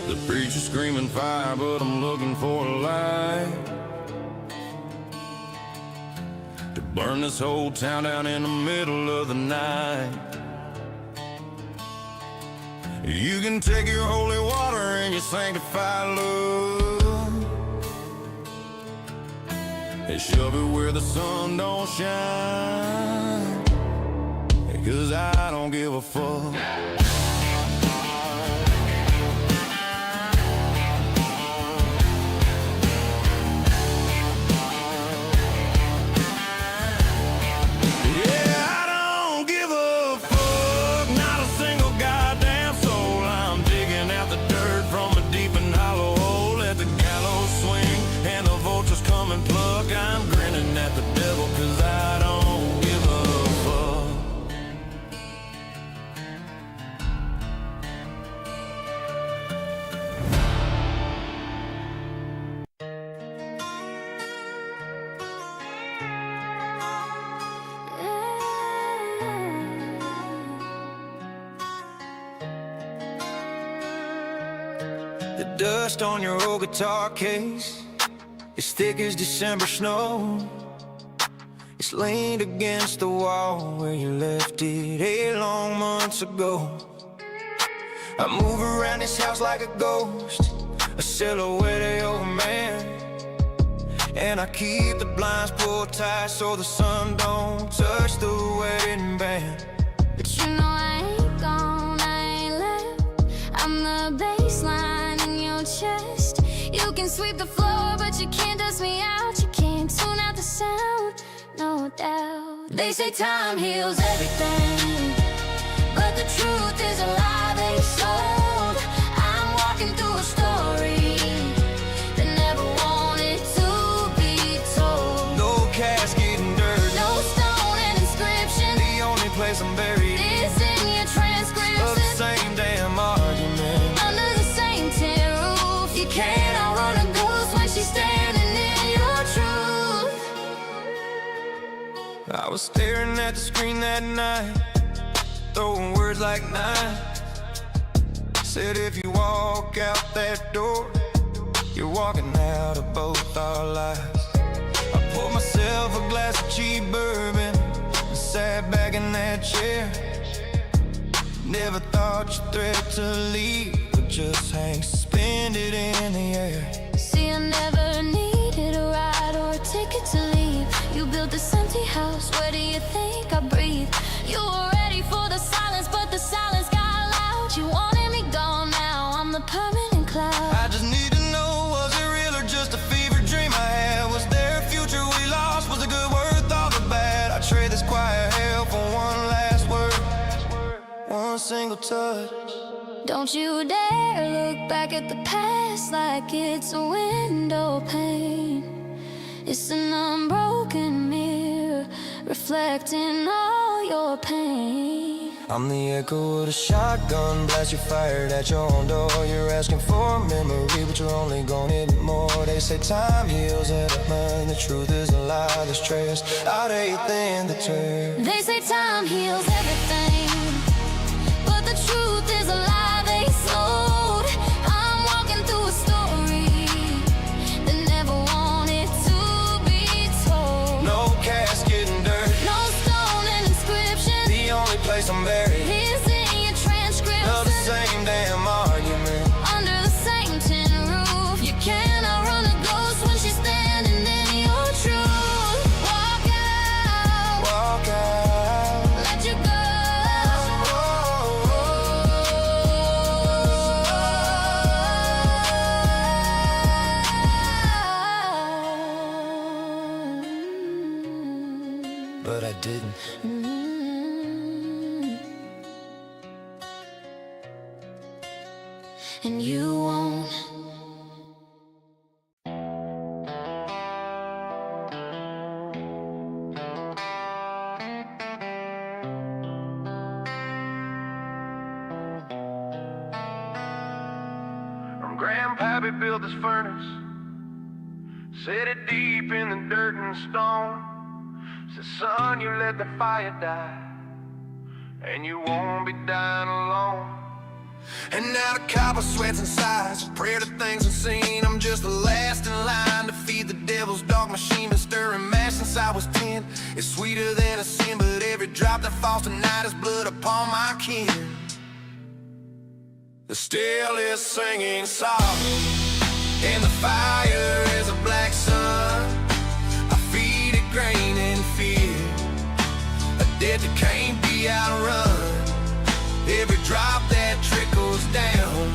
The preacher's screaming fire, but I'm looking for a light to burn this whole town down in the middle of the night. You can take your holy water and your sanctified love and shove it where the sun don't shine, 'cause I don't give a fuck. I'm grinning at the devil 'cause I don't give a fuck. The dust on your old guitar case, it's thick as December snow. It's leaned against the wall where you left it 8 long months ago. I move around this house like a ghost, a silhouette of your man, and I keep the blinds pulled tight so the sun don't touch the wedding band. But you know I ain't gone, I ain't left. I'm the baseline in your chest. You can sweep the floor, but you can't dust me out. You can't tune out the sound, no doubt. They say time heals everything, but the truth is a lie they sold. I'm walking through a story that never wanted to be told. No casket and dirt, no stone and inscription. The only place I'm buried is in your transcription of the same damn argument. Under the same tin roof, you can't outrun a ghost when she's standing in your truth. I was staring at the screen that night, throwing words like knives. Said if you walk out that door, you're walking out of both our lives. I poured myself a glass of cheap bourbon and sat back in that chair. Never thought you'd threat to leave, but just hang suspended in the air. See, I never needed a ride or a ticket to leave. You built this empty house, where do you think I breathe? You were ready for the silence, but the silence got loud. You wanted me gone, now I'm the permanent cloud. I just need to know, was it real or just a fever dream I had? Was there a future we lost? Was the good worth all the bad? I trade this quiet hell for one last word, one single touch. Don't you dare look back at the past like it's a window pane. It's an unbroken mirror reflecting all your pain. I'm the echo of the shotgun blast you fired at your own door. You're asking for a memory, but you're only gonna need more. They say time heals everything, the truth is a lie that's traced out everything the tear. They say time heals everything, but the truth is a lie they sold. I'm walking through a story that never wanted to be told. No casket and dirt, no stone and inscription. The only place I'm buried is in your transcription of the same damn argument. Under the same tin roof, you cannot run a ghost when she's standing in your truth. Walk out, Walk out, let you go. but I didn't. And you won't. Grandpappy built this furnace, set it deep in the dirt and stone. Said, son, you let the fire die, and you won't be dying alone. And now the copper sweats and sighs, a prayer to things unseen. I'm just the last in line to feed the devil's dark machine. Been stirring mash since I was 10. It's sweeter than a sin, but every drop that falls tonight is blood upon my kin. The still is singing sorrow, and the fire is a black sun. I feed it grain and fear, a debt that can't be outrun. Every drop that trickles down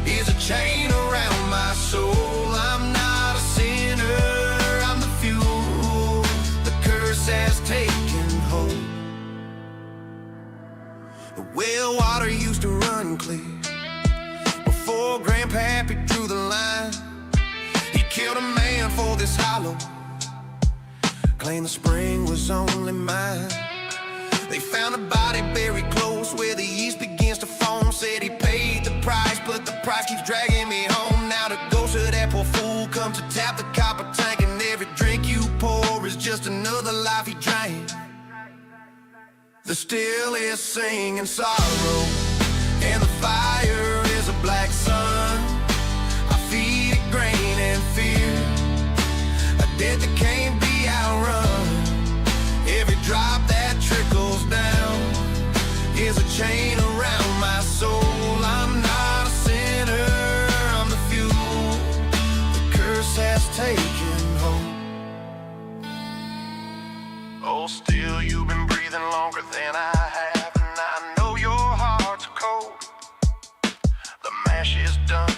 is a chain around my soul. I'm not a sinner, I'm the fuel the curse has taken hold. The well water used to run clear before Grandpappy drew the line. He killed a man for this hollow, claimed the spring was only mine. They found a body buried close where the yeast begins to foam. Said he paid the price, but the price keeps dragging me home. Now the ghost of that poor fool comes to tap the copper tank, and every drink you pour is just another life he drank. The still is singing sorrow, and the fire is a black sun. I feed it grain and fear, a debt that can't be outrun. Every drop that trickles down is a chain around my soul. I'm not a sinner, I'm the fuel the curse has taken home. Oh, still you've been breathing longer than I have, and I know your heart's cold. The mash is done,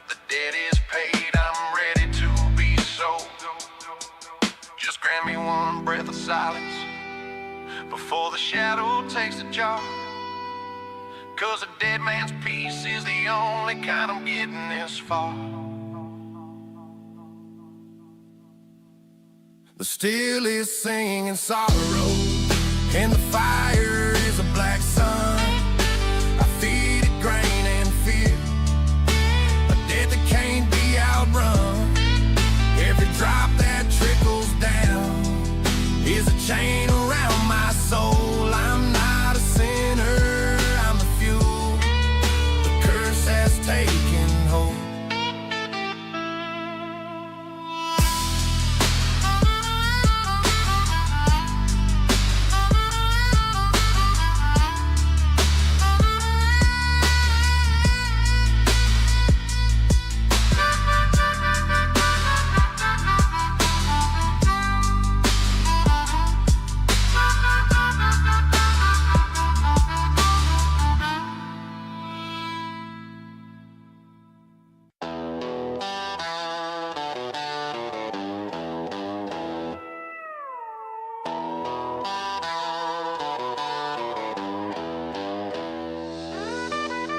the debt is paid, I'm ready to be sold. Just grant me one breath of silence before the shadow takes the jar, 'cause a dead man's peace is the only kind I'm getting this far. The still is singing sorrow, and the fire is a black sun. I feed it grain and fear, a debt that can't be outrun. Every drop that trickles down is a chain around my soul. I'm not a sinner, I'm the fuel the curse has taken hold.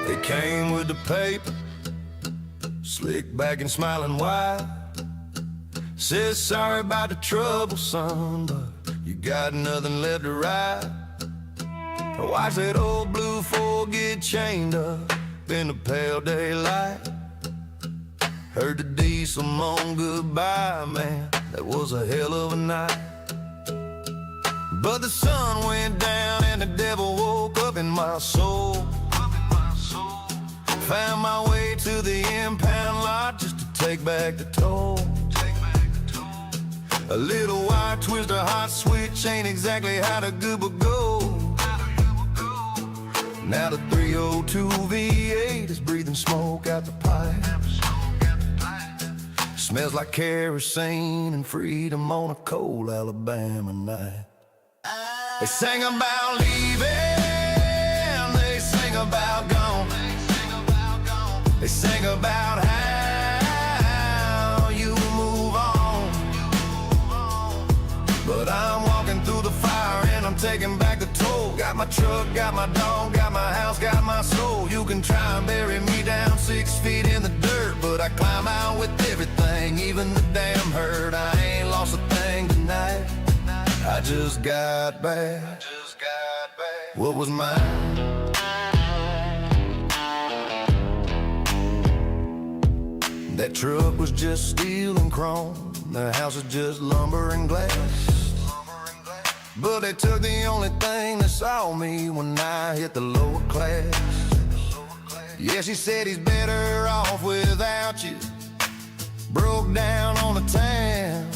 They came with the paper, slick back and smiling wide. Says sorry about the trouble, son, but you got nothing left to ride. Watch that old blue Ford get chained up in the pale daylight. Heard the diesel moan goodbye, man, that was a hell of a night. But the sun went down and the devil woke up in my soul. Found my way to the impound lot just to take back the toll. A little wire twister hot switch ain't exactly how the goober go. Now the 302 V8 is breathing smoke out the pipe. Smells like kerosene and freedom on a cold Alabama night. They sang about leaving, they sang about gone. They sang about how you move on. But I'm walking through the fire and I'm taking back the toll. Got my truck, got my dog, got my house, got my soul. You can try and bury me down 6 feet in the dirt, but I climb out with everything, even the damn hurt. I ain't lost a thing tonight, I just got back what was mine. That truck was just steel and chrome, the house was just lumber and glass. But they took the only thing that saw me when I hit the lower class. Yeah, she said he's better off without you. Broke down on the town,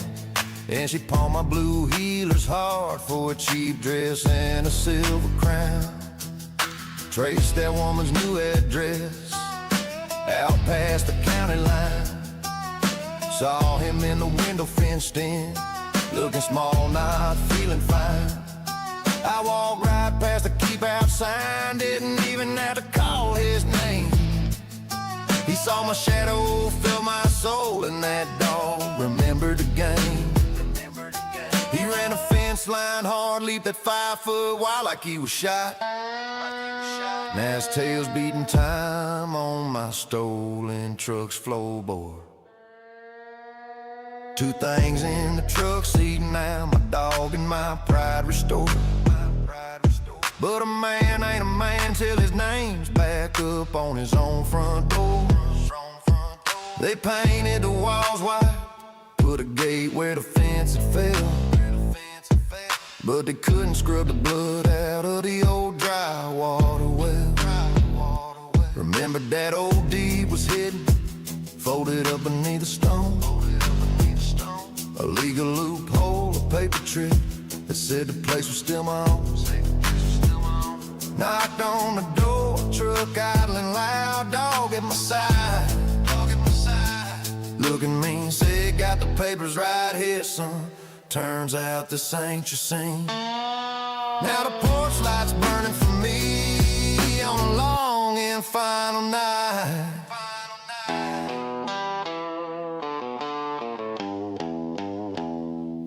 and she pawned my blue heelers hard for a cheap dress and a silver crown. Traced that woman's new address out past the county line. Saw him in the window fenced in, looking small, not feeling fine. I walked right past the keep out sign, didn't even have to call his name. He saw my shadow, felt my soul, and that dog remembered the game. He ran a fence line hard, leaped that 5 foot wide like he was shot. Now his tail's beating time on my stolen truck's floorboard. 2 things in the truck seat now, my dog and my pride restored. But a man ain't a man till his name's back up on his own front door. They painted the walls white, put a gate where the fence had fell. But they couldn't scrub the blood out of the old dry water well. Remembered that old deed was hidden, folded up beneath a stone. A legal loophole, a paper trick that said the place was still my own. Knocked on the door, truck idling loud, dog at my side. Looking mean, said got the papers right here, son. Turns out this ain't your scene. Now the porch light's burning for me on a long and final night.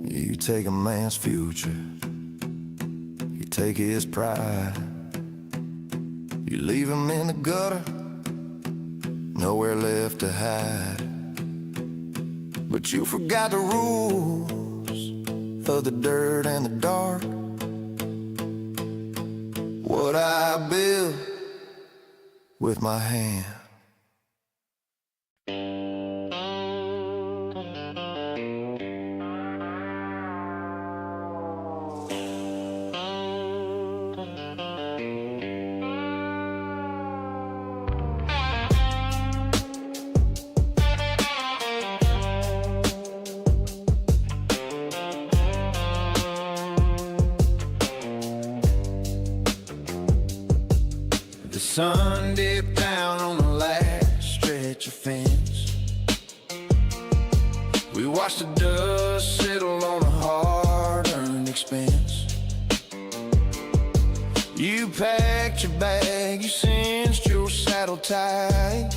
You take a man's future, you take his pride. You leave him in the gutter, nowhere left to hide. But you forgot the rules of the dirt and the dark. What I built with my hand. The sun dipped down on the last stretch of fence. We watched the dust settle on a hard-earned expense. You packed your bag, you cinched your saddle tight.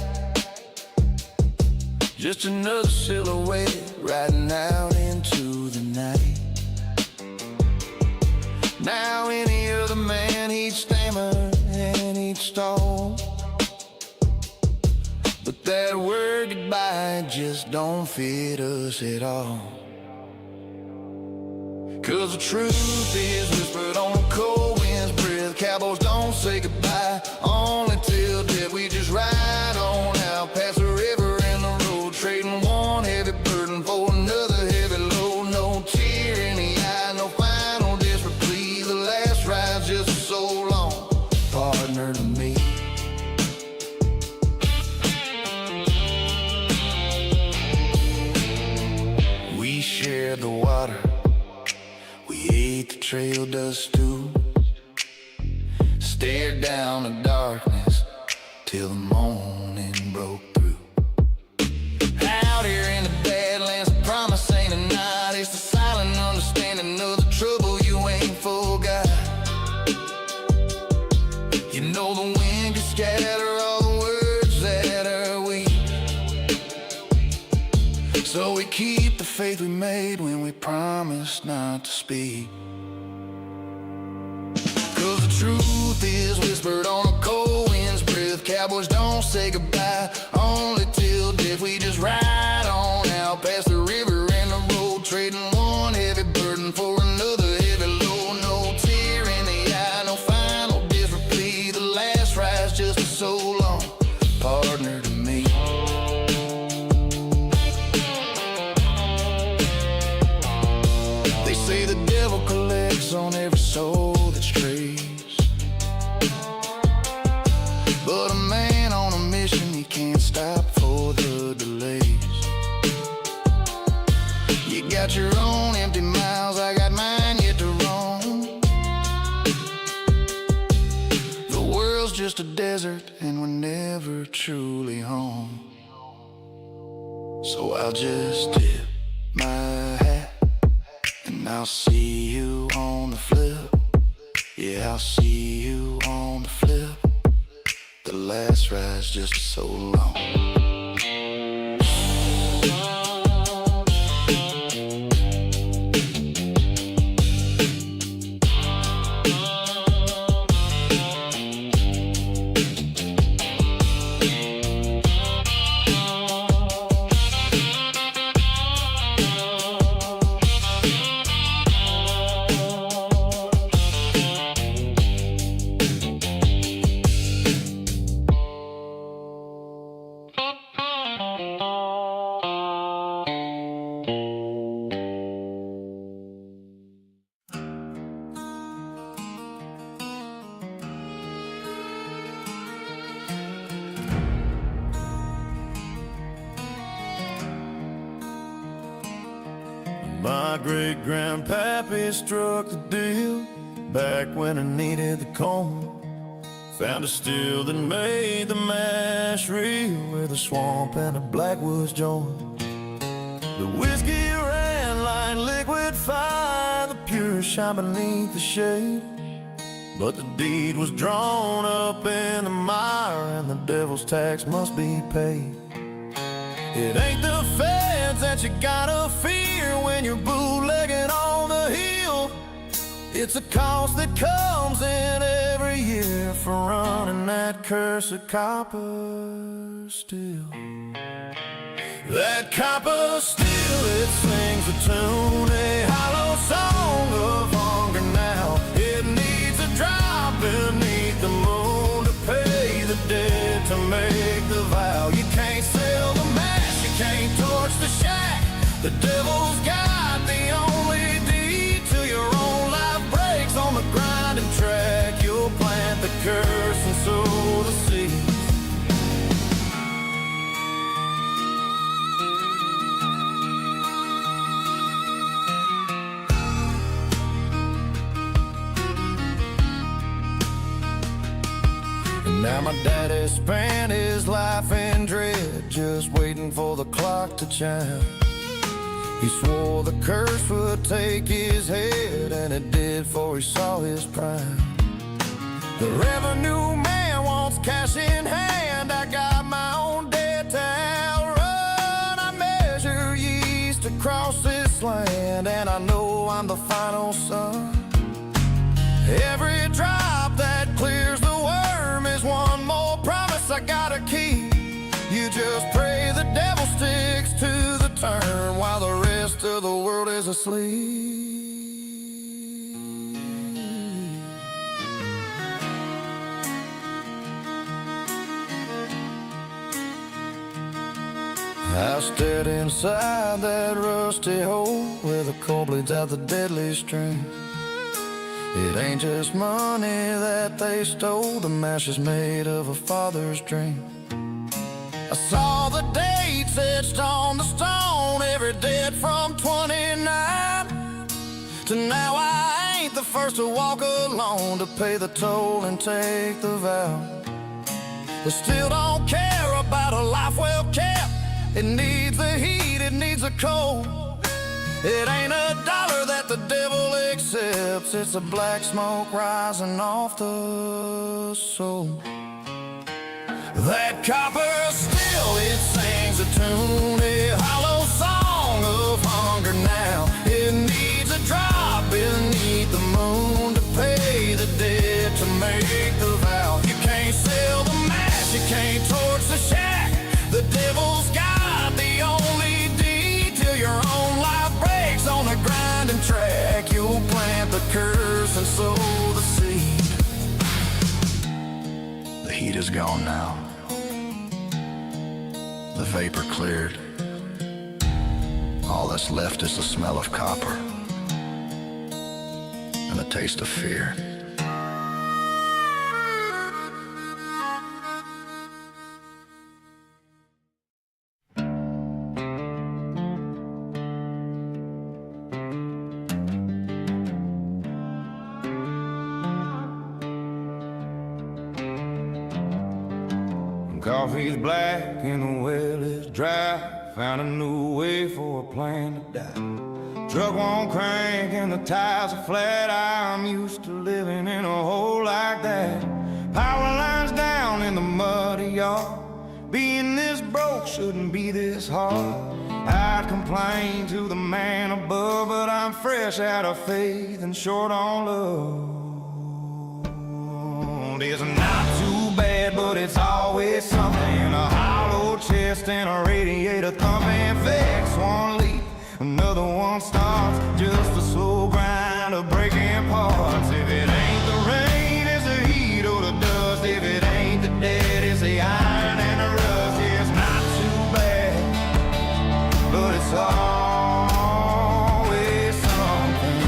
Just another silhouette riding out into the night. Now any other man, he'd stammer and he'd stall, but that word goodbye just don't fit us at all. 'Cause the truth is whispered on a cold wind's breath. Cowboys don't say goodbye, only till death. We just ride on out past the river and the road, trading one heavy burden for another heavy load. No tear in the eye, no final desperate plea. The last ride's just so long, partner to me. We shared the water, we ate the trail dust too. Stared down the darkness till the morning broke through. Out here in the badlands, the promise ain't a night. It's the silent understanding of the trouble you ain't forgot. You know the wind can scatter all the words that are weak, so we keep the faith we made when we promised not to speak. 'Cause the truth is whispered on a cold wind's breath. Cowboys don't say goodbye, only till death. We just ride on out past the river and the road, trading one heavy burden for another heavy load. No tear in the eye, no final desperate plea. The last ride's just so long, partner to me. They say the devil collects on every soul that's traced, but a man on a truly home. So I'll just tip my hat, and I'll see you on the flip. Yeah, I'll see you on the flip. The last ride's just so long. My great-grandpappy struck the deal back when I needed the corn. Found a still that made the mash real, where the swamp and the blackwoods joined. The whiskey ran like liquid fire, the pure shine beneath the shade. But the deed was drawn up in the mire, and the devil's tax must be paid. It ain't the feds that you gotta fear when you're bootlegging on the hill. It's a cost that comes in every year for running that cursed copper still. That copper still, it sings a tune, a hollow song of hunger now. It needs a drop beneath the moon to pay the debt, to make the vow. You can't sell the mash, you can't torch the shack. The devil's got the only deed till your own life breaks on the grinding track. You'll plant the curse and sow the seeds. Now my daddy spent his life in dread, just waiting for the clock to chime. He swore the curse would take his head, and it did, for he saw his prime. The revenue man wants cash in hand. I got my own debt to outrun. I measure yeast across this land, and I know I'm the final son. Every drop that clears the worm is one more promise I gotta keep. You just pray the devil sticks to the turn while the rest of the world is asleep. I stared inside that rusty hole where the coal bleeds out the deadly stream. It ain't just money that they stole, the mash is made of a father's dream. I saw the dates etched on the stone, every debt from 29 to now. I ain't the first to walk alone, to pay the toll and take the vow. They still don't care about a life well kept. It needs the heat, it needs the cold. It ain't a dollar that the devil accepts, it's a black smoke rising off the soul. That copper still, it sings a tune, a hollow song of hunger now. It needs a drop beneath the moon to pay the debt, to make the vow. You can't sell the mash, you can't torch the shack. The devil's got the only deed till your own life breaks on a grinding track. You'll plant the curse and sow the seed. The heat is gone now. The vapor cleared. All that's left is the smell of copper and the taste of fear. coffee's black and the well is dry. Found a new way for a plan to die. Truck won't crank and the tires are flat. I'm used to living in a hole like that. Power lines down in the muddy yard. Being this broke shouldn't be this hard. I'd complain to the man above, but I'm fresh out of faith and short on love. It's not too bad, but it's always something. A hollow chest and a radiator thumping. Fix one leak, another one starts. Just a slow grind of breaking parts. If it ain't the rain, it's the heat or the dust. If it ain't the dead, it's the iron and the rust. Yeah, it's not too bad, but it's always something.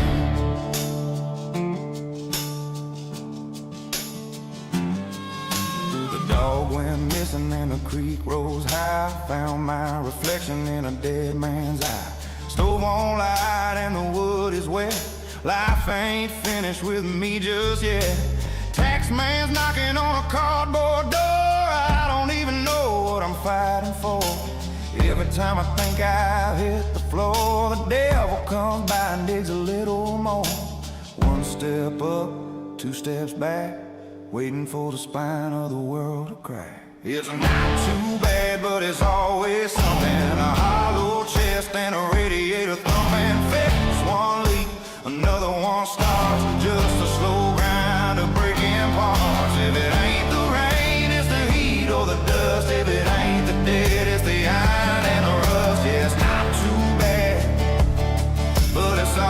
The dog went missing and the creek rose high. Found my reflection in a dead man's eye. Stove on light and the wood is wet. Life ain't finished with me just yet. Tax man's knocking on a cardboard door. I don't even know what I'm fighting for. Every time I think I've hit the floor, the devil comes by and digs a little more. One step up, two steps back, waiting for the spine of the world to crack. It's not too bad, but it's always something. A hollow chest and a radiator thumping. Fix one leak, another one starts. Just a slow grind of breaking parts. If it ain't the rain, it's the heat or the dust. If it ain't the dead, it's the iron and the rust. Yeah, it's not too bad, but it's always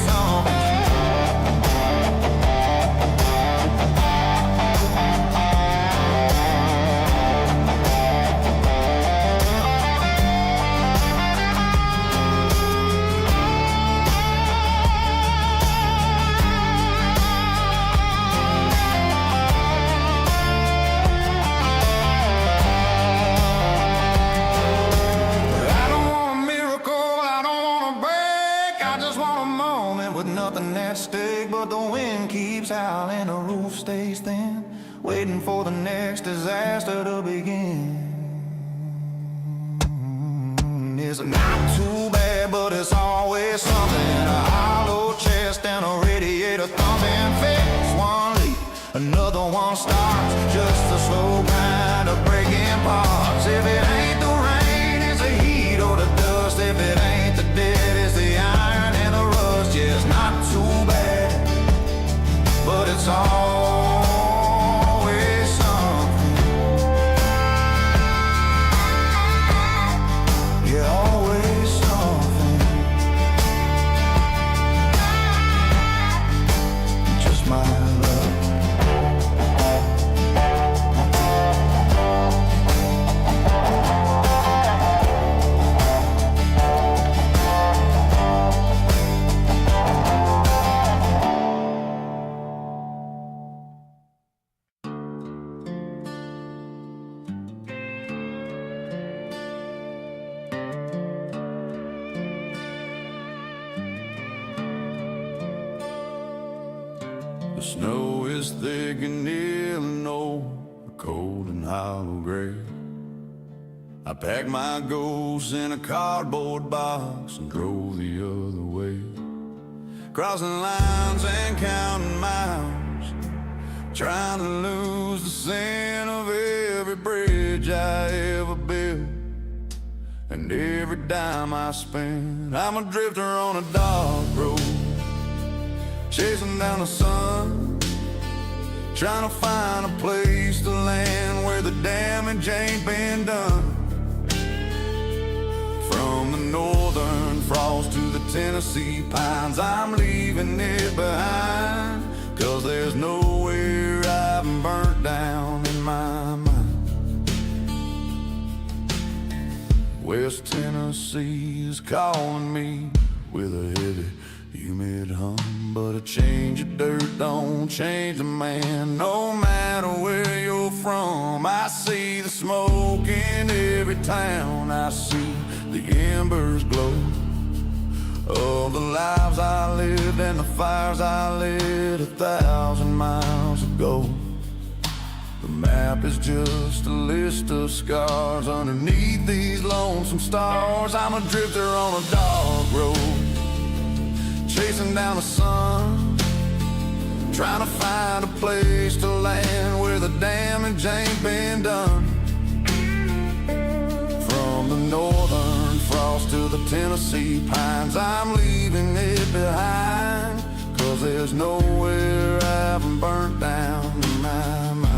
something. Nothing at stake, but the wind keeps howling, the roof stays thin, waiting for the next disaster to begin. It's not too bad, but it's always something. A hollow chest and a radiator thumping. Fix one leak, another one starts. Just a slow grind of breaking parts. If it ain't the rain, it's the heat or the dust. If it ain't the dead, it's the iron and the rust. Yeah, it's not too bad, but it's always something. Yeah, always something. Just my love. The snow is thick in Illinois, cold and hollow gray. I packed my ghosts in a cardboard box and drove the other way. Crossing lines and counting miles, trying to lose the scent of every bridge I ever built and every dime I spent. I'm a drifter on a dark road, chasing down the sun, trying to find a place to land where the damage ain't been done. From the northern frost to the Tennessee pines, I'm leaving it behind, 'cause there's nowhere I've been burnt down in my mind. West Tennessee is calling me with a heavy, humid hum, but a change of dirt don't change a man. No matter where you're from, I see the smoke in every town. I see the embers glow of the lives I lived and the fires I lit 1,000 miles ago. The map is just a list of scars underneath these lonesome stars. I'm a drifter on a dark road, chasing down the sun, trying to find a place to land where the damage ain't been done. From the northern frost to the Tennessee pines, I'm leaving it behind, 'cause there's nowhere I haven't burnt down in my mind.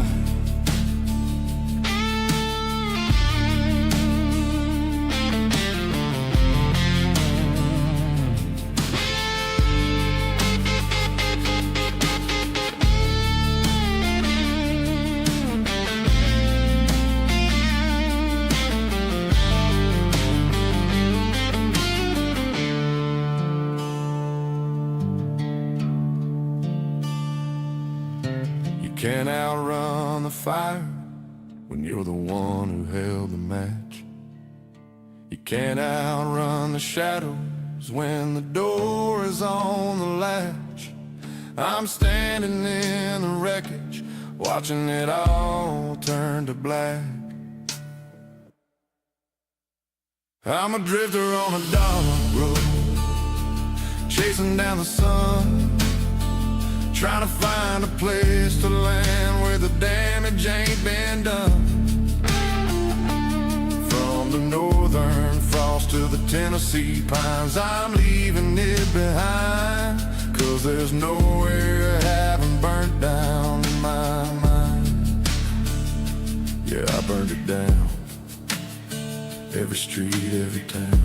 Can't outrun the fire when you're the one who held the match. You can't outrun the shadows when the door is on the latch. I'm standing in the wreckage, watching it all turn to black. I'm a drifter on a dark road, chasing down the sun, trying to find a place to land where the damage ain't been done. From the northern frost to the Tennessee pines, I'm leaving it behind, 'cause there's nowhere I haven't burnt down in my mind. Yeah, I burned it down, every street, every town.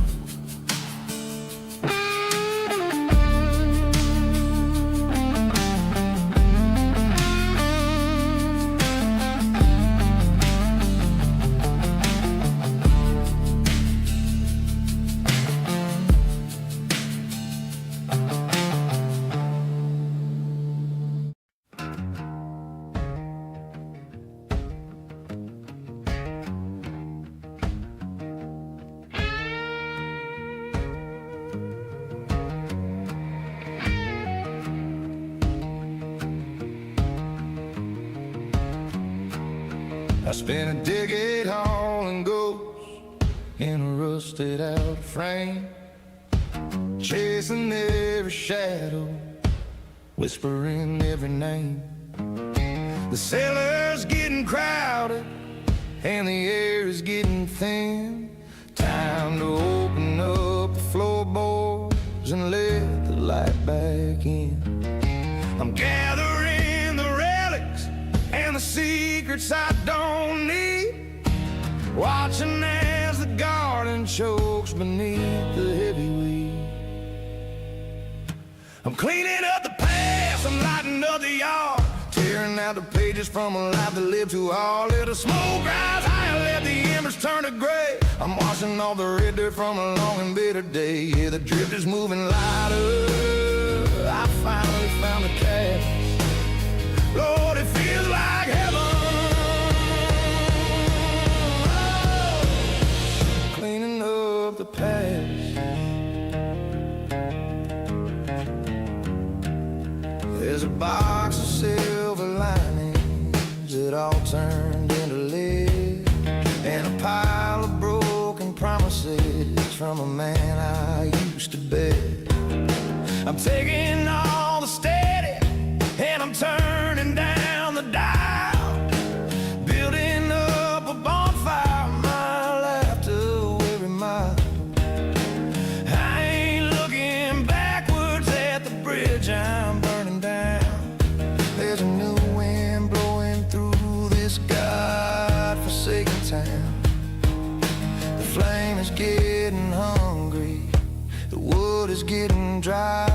I spent a decade hauling ghosts in a rusted out frame, chasing every shadow, whispering every name. The cellar's getting crowded and the air is getting thin. Time to open up the floorboards and let the light back in. I'm gathering the relics and the secrets I don't need, watching as the garden chokes beneath the heavy weed. I'm cleaning up the past, I'm lighting up the yard, tearing out the pages from a life that lived too hard. Let the smoke rise high and let the embers turn to gray. I'm washing all the red dirt from a long and bitter day. Yeah, the drift is moving lighter, I finally found the cash. Lord, it feels like heaven. Oh, cleaning up the past. There's a box of silver linings that all turned into lead, and a pile of broken promises from a man I used to bet. I'm taking all the steady and I'm turning down the dial, building up a bonfire mile after every mile. I ain't looking backwards at the bridge I'm burning down. There's a new wind blowing through this God-forsaken town. The flame is getting hungry, the wood is getting dry.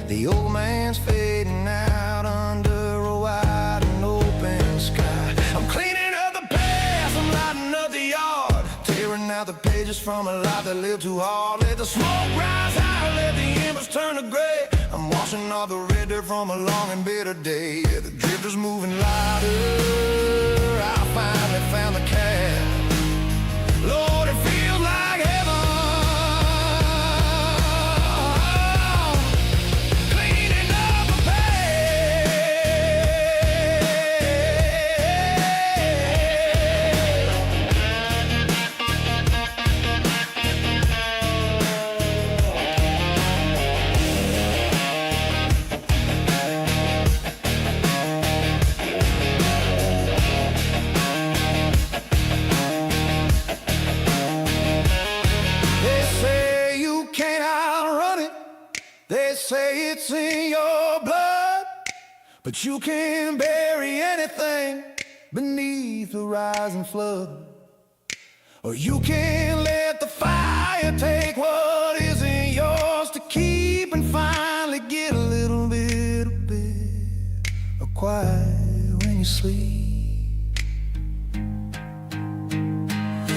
The old man's fading out under a wide and open sky. I'm cleaning up the past, I'm lighting up the yard, tearing out the pages from a life that lived too hard. Let the smoke rise high, let the embers turn to gray. I'm washing all the red dirt from a long and bitter day. Yeah, the drift is moving lighter, I finally found the cab. Lord, it feels like heaven. Cleaning up the past. But you can bury anything beneath the rising flood, or you can let the fire take what isn't yours to keep, and finally get a little bit of quiet when you sleep.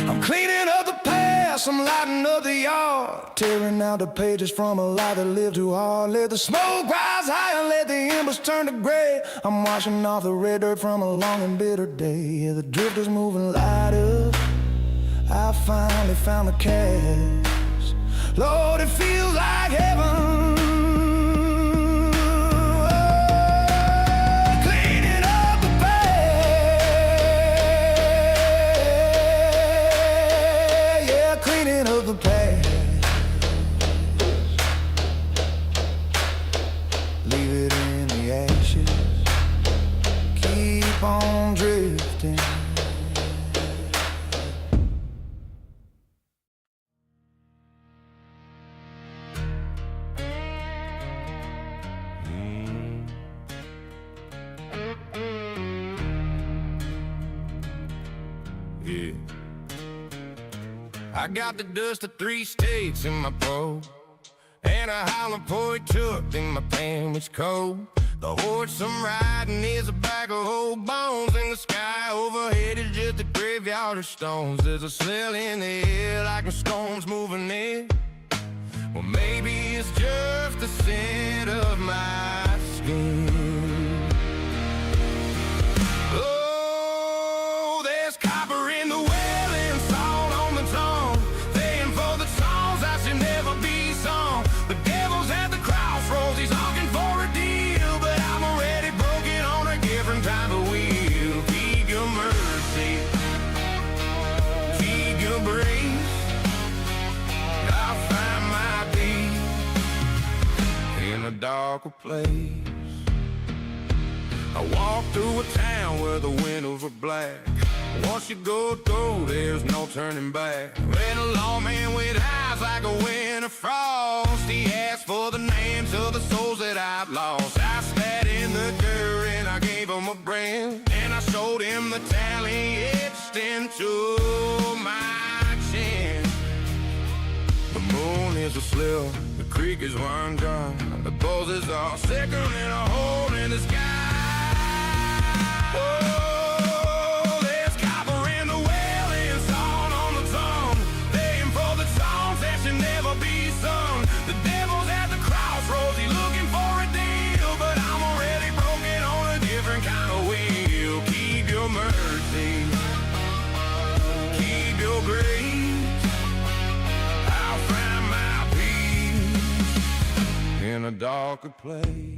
I'm cleaning up the past, I'm lighting up the yard, tearing out the pages from a life that lived too hard. Let the smoke rise high and let the embers turn to gray. I'm washing off the red dirt from a long and bitter day. Yeah, the drift is moving lighter, I finally found the cash. Lord, it feels like heaven. The past, leave it in the ashes, keep on drifting. Yeah. I got the dust of 3 states in my pro, and a Highland Point tucked in my sandwich coat. The horse I'm riding is a bag of old bones, and the sky overhead is just a graveyard of stones. There's a smell in the air like a storm's moving in. Well, maybe it's just the scent of my skin. Oh, there's copper in the well and salt on the tongue, paying for the songs that should never be sung. The devil's at the crossroads, he's looking for a deal, but I'm already broken on a different type of wheel. Keep your mercy, keep your grace, I'll find my peace in a darker place. I walk through a town where the windows were black. Once you go through, there's no turning back. Ran a lawman with eyes like a winter frost. He asked for the names of the souls that I've lost. I spat in the dirt and I gave him a brand, and I showed him the tally etched into my chin. The moon is a sliver, the creek is one dry, the pulses are sicker than a hole in the sky. Oh, there's copper in the well and salt on the tongue, paying for the songs that should never be sung. The devil's at the crossroads, he's looking for a deal, but I'm already broken on a different kind of wheel. Keep your mercy, keep your grace, I'll find my peace in a darker place.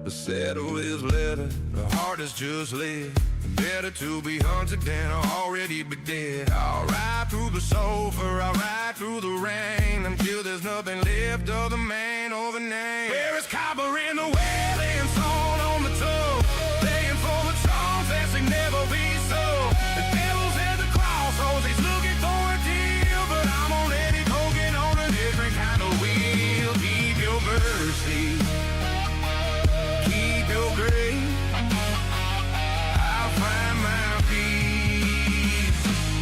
The settle is letter, the heart is just lead. Better to be hunted than already be dead. I'll ride through the sulfur, I'll ride through the rain, until there's nothing left of the man or the name. There is copper in the well and salt on the tub, paying for the songs that should never be sold. The devil's at the crossroads, he's looking for a deal, but I'm already broken on a different kind of wheel. Keep your mercy, keep your grace, I'll find my peace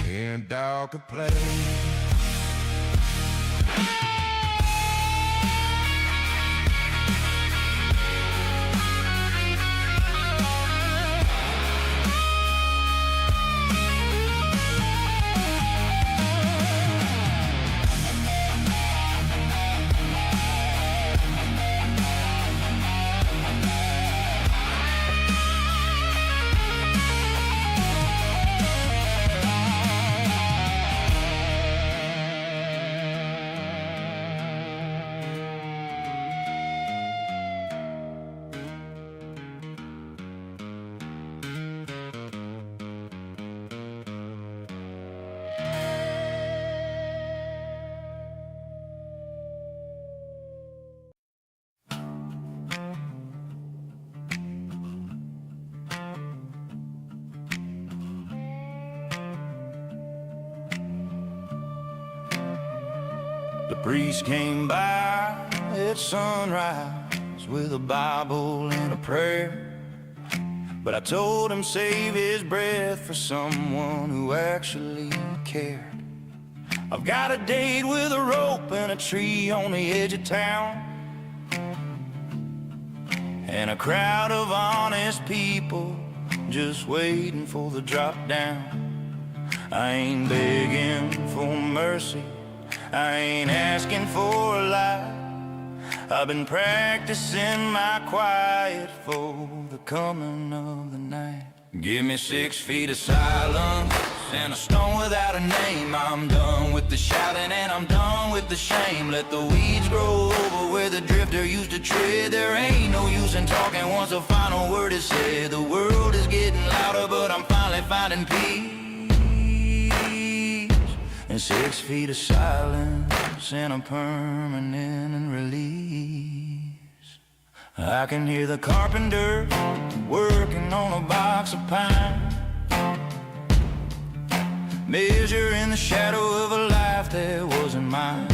in a darker place. Priest came by at sunrise with a Bible and a prayer, but I told him save his breath for someone who actually cared. I've got a date with a rope and a tree on the edge of town, and a crowd of honest people just waiting for the drop down. I ain't begging for mercy, I ain't asking for a lot. I've been practicing my quiet for the coming of the night. Give me 6 feet of silence and a stone without a name. I'm done with the shouting and I'm done with the shame. Let the weeds grow over where the drifter used to tread. There ain't no use in talking once the final word is said. The world is getting louder, but I'm finally finding peace. And 6 feet of silence and a permanent release. I can hear the carpenter working on a box of pine, measuring the shadow of a life that wasn't mine.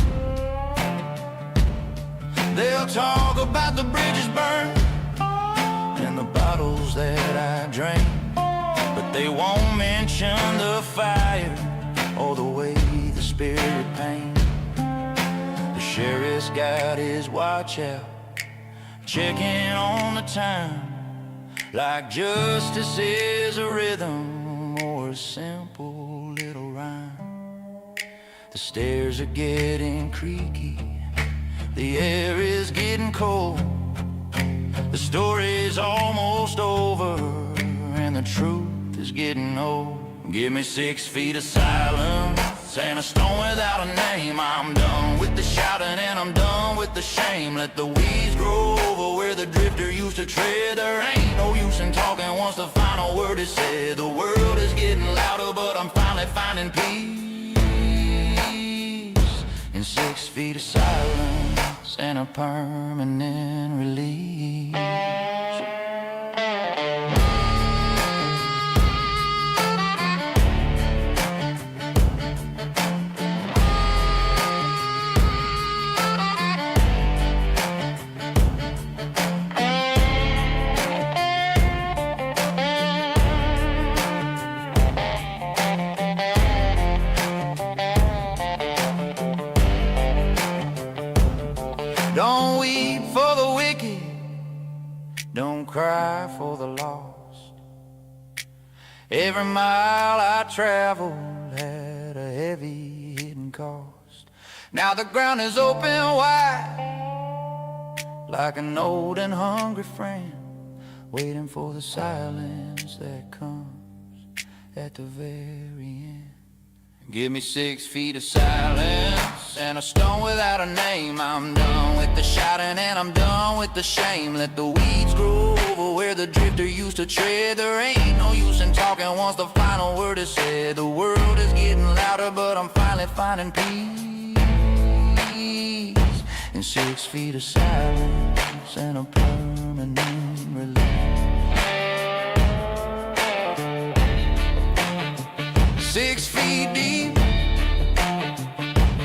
They'll talk about the bridges burned and the bottles that I drank, but they won't mention the fire or the way the spirit pain. The sheriff's got his watch out, checking on the time, like justice is a rhythm or a simple little rhyme. The stairs are getting creaky, the air is getting cold. The story's almost over and the truth is getting old. Give me 6 feet of silence and a stone without a name. I'm done with the shouting and I'm done with the shame. Let the weeds grow over where the drifter used to tread. There ain't no use in talking once the final word is said. The world is getting louder, but I'm finally finding peace in 6 feet of silence and a permanent release. Don't weep for the wicked, don't cry for the lost. Every mile I traveled had a heavy hidden cost. Now the ground is open wide, like an old and hungry friend, waiting for the silence that comes at the very end. Give me 6 feet of silence and a stone without a name. I'm done with the shouting and I'm done with the shame. Let the weeds grow over where the drifter used to tread. There ain't no use in talking once the final word is said. The world is getting louder, but I'm finally finding peace in 6 feet of silence and a permanent release. 6 feet deep,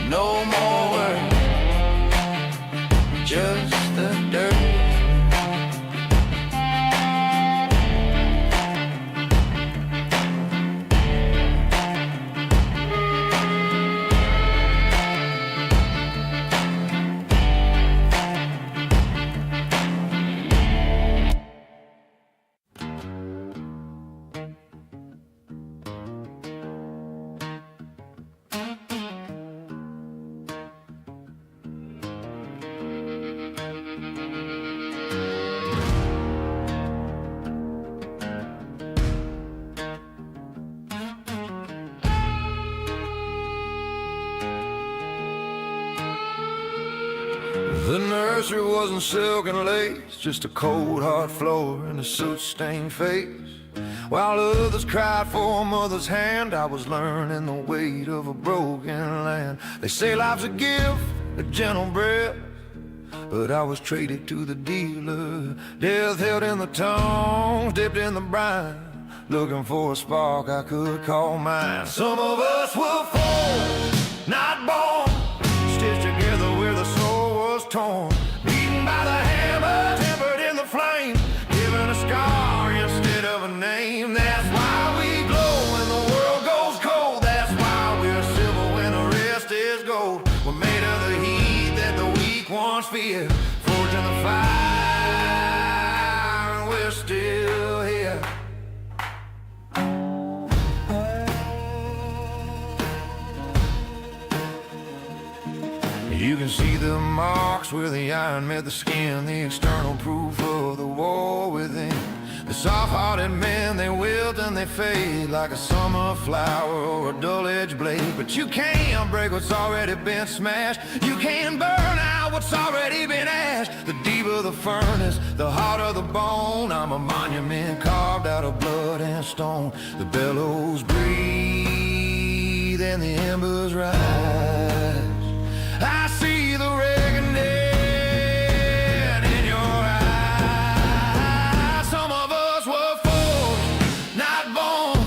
no more words, just the dirt. The nursery wasn't silk and lace, just a cold hard floor and a soot-stained face. While others cried for a mother's hand, I was learning the weight of a broken land. They say life's a gift, a gentle breath, but I was traded to the dealer. Death held in the tongs, dipped in the brine, looking for a spark I could call mine. Some of us were forged, not born, stitched together torn, beaten by the hammer, tempered in the flame, given a scar instead of a name. That's why we glow when the world goes cold. That's why we're silver when the rest is gold. We're made of the heat that the weak once feared, forged in the fire, and we're still here. You can see the marks where the iron met the skin, the external proof of the war within. The soft-hearted men, they wilt and they fade like a summer flower or a dull-edged blade. But you can't break what's already been smashed. You can't burn out what's already been ash. The deeper the furnace, the harder the bone. I'm a monument carved out of blood and stone. The bellows breathe and the embers rise. I see the reckoning in your eyes. Some of us were forged, not born,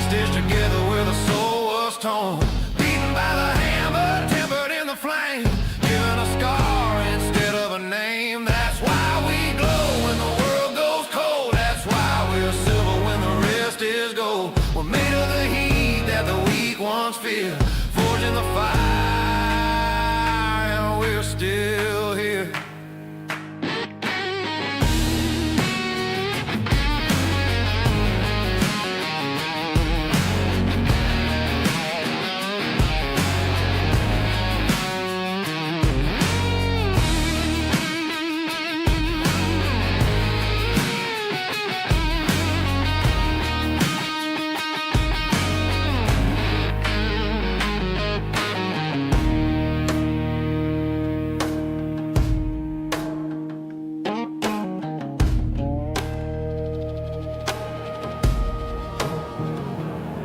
stitched together where the soul was torn, beaten by the hammer, tempered in the flame, given a scar instead of a name. That's why we glow when the world goes cold. That's why we're silver when the rest is gold. We're made of the heat that the weak once feared, forged in the fire. We're still here.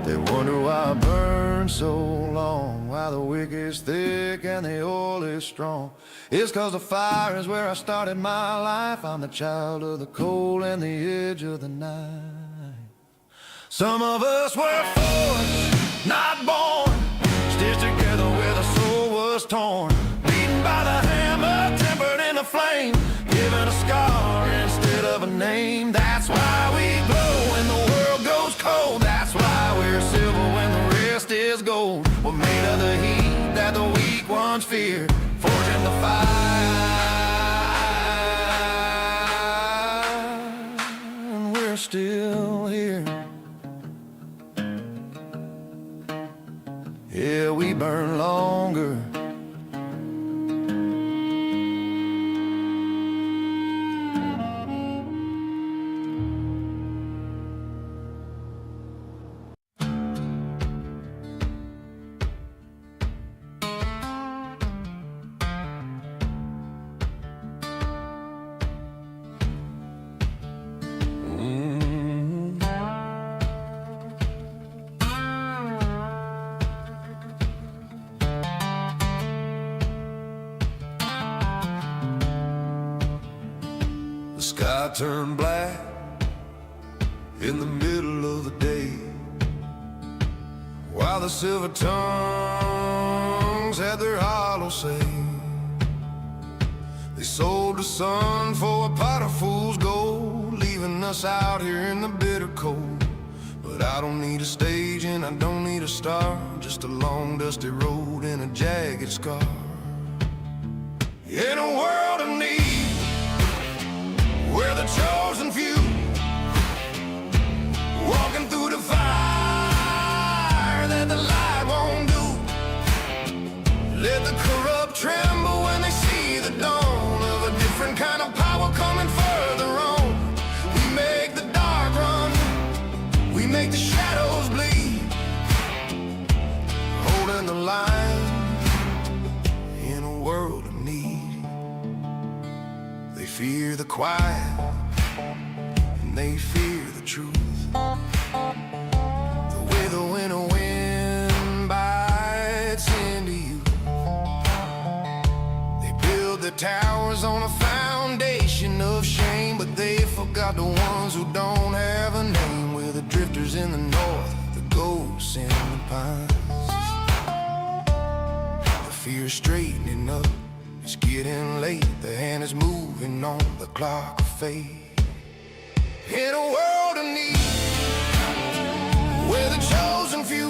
They wonder why I burn so long, why the wick is thick and the oil is strong. It's 'cause the fire is where I started my life. I'm the child of the cold and the edge of the night. Some of us were forged, not born, stitched together where the soul was torn, beaten by the hammer, tempered in the flame, given a scar instead of a name. That's why we glow when the world goes cold. That's why we're silver when the rest is gold. We're made of the heat that the weak once feared, forged in the fire, and we're still here. Yeah, we burn longer. The sky turned black in the middle of the day, while the silver tongues had their hollow say. They sold the sun for a pot of fool's gold, leaving us out here in the bitter cold. But I don't need a stage and I don't need a star, just a long dusty road and a jagged scar. In a world of need, we're the chosen few, walking through the fire that the light won't do. Let the corrupt tremble when they see the dawn of a different kind of power coming further on. We make the dark run, we make the shadows bleed, holding the line in a world of need. They fear the quiet and they fear the truth, the way the winter wind bites into you. They build their towers on a foundation of shame, but they forgot the ones who don't have a name. We're the drifters in the north, the ghosts in the pines. The fear straightening up, it's getting late, the hand is moving on the clock of fate. In a world of need, we're the chosen few,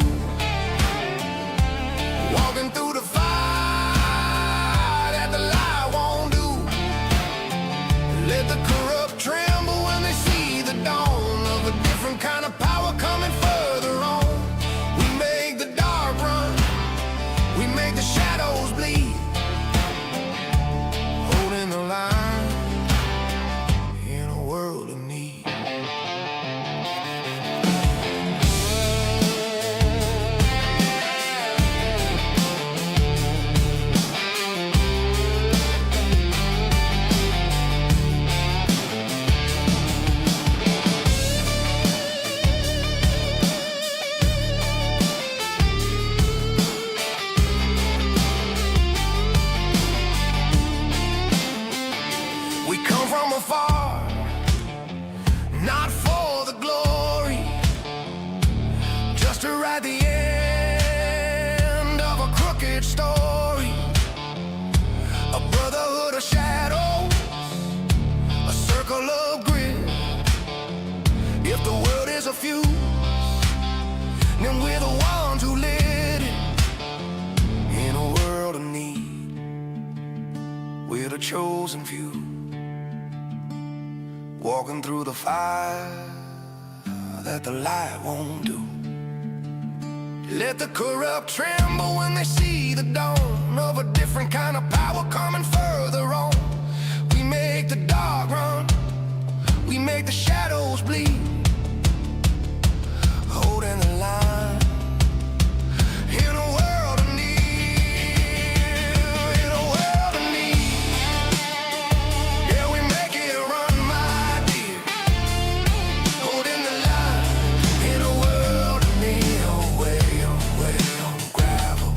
walking through the fire that the light won't do. Let the corrupt tremble when they see the dawn of a different kind of power coming further on. We make the dark run, we make the shadows bleed, holding the line in a world of need. We come from afar, not for the glory, just to write the end of a crooked story. A brotherhood of shadows, a circle of grit. If the world is a fuse, then we're the ones who lit it. In a world of need, we're the chosen few, walking through the fire that the light won't do. Let the corrupt tremble when they see the dawn of a different kind of power coming further on. We make the dark run, we make the shadows bleed, holding the line in a world of need. In a world of need, yeah, we make it run, my dear, holding the line in a world of need. Away on gravel.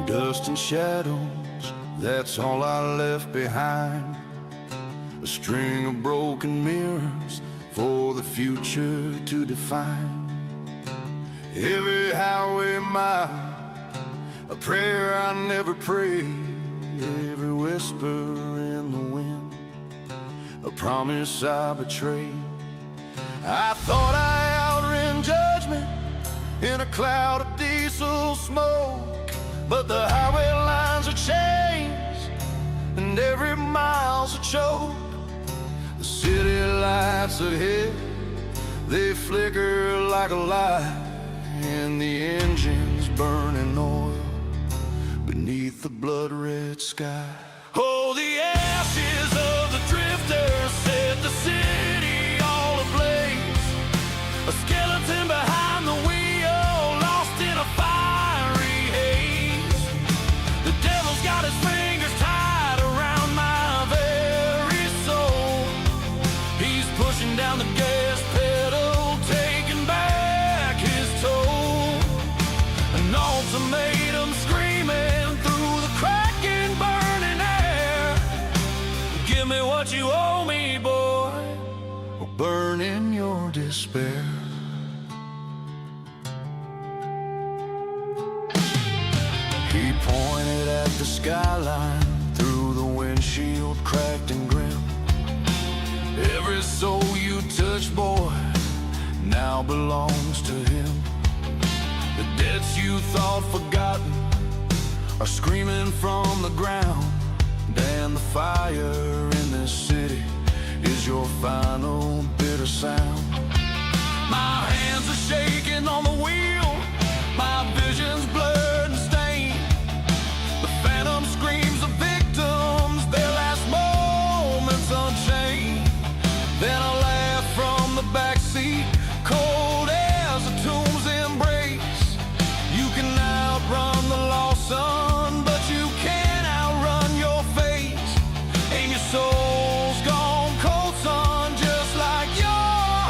Dust and shadows, that's all I left behind. A string of broken mirrors for the future to define. Every highway mile, a prayer I never prayed. Every whisper in the wind, a promise I betrayed. I thought I outran judgment in a cloud of diesel smoke, but the highway lines are changed, and every mile's a choke. The city lights ahead, they flicker like a light, and the engine's burning oil beneath the blood-red sky. Oh, the ashes of the drifters set the city all ablaze. A skeleton behind the wheel, lost in a fiery haze. The devil's got his fingers tied around my very soul. He's pushing down the gas pedal, taking back his toll. An ultimatum screaming through the cracking, burning air. Give me what you owe me, boy, or burn in your your despair. He pointed at the skyline through the windshield, cracked and grim. Every soul you touch, boy, now belongs to him. The debts you thought forgotten are screaming from the ground. And the fire in this city is your final bitter sound. My hands are shaking on the wheel, my vision's blurred and stained. The phantom screams of victims, their last moments unchained. Then a laugh from the backseat, cold as a tomb's embrace. You can outrun the lost son, but you can't outrun your fate. And your soul's gone cold, son, just like your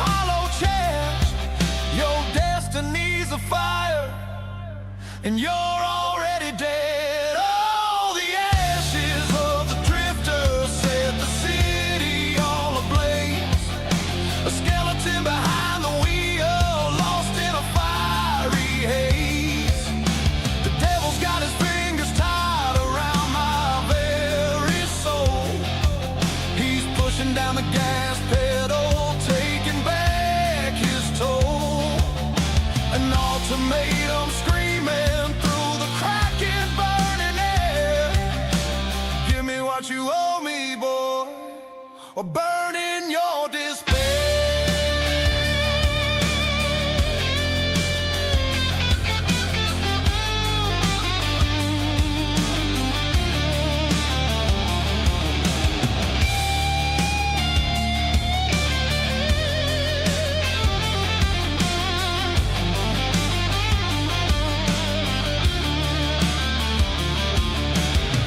hollow chest. Your destiny's a fire, and you're already dead. Oh, the ashes of the drifter set the city all ablaze. A skeleton behind the wheel, lost in a fiery haze. The devil's got his fingers tied around my very soul. He's pushing down the gas pedal, taking back his toll. An ultimatum screaming through the cracking, burning air. Give me what you owe me, boy, or burn in your despair.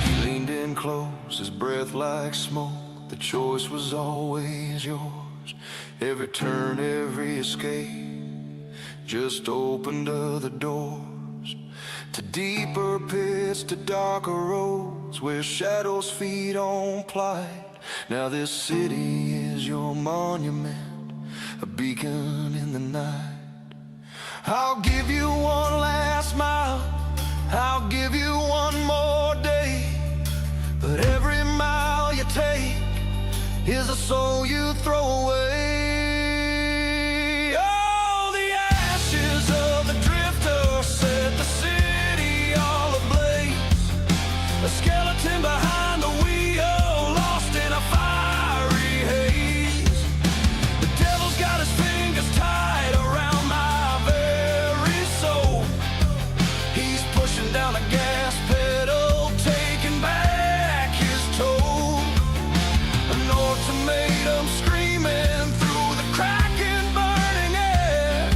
He leaned in close, his breath like smoke. The choice was always yours. Every turn, every escape just opened other doors to deeper pits, to darker roads where shadows feed on plight. Now this city is your monument, a beacon in the night. I'll give you one last mile, I'll give you one more day, but every mile you take is a soul you throw away. Oh, the ashes of the drifter set the city all ablaze. A skeleton behind the wheel, lost in a fiery haze. The devil's got his fingers tied around my very soul. He's pushing down the gas pedal, taking back his toll. An ultimatum screaming through the cracking, burning air.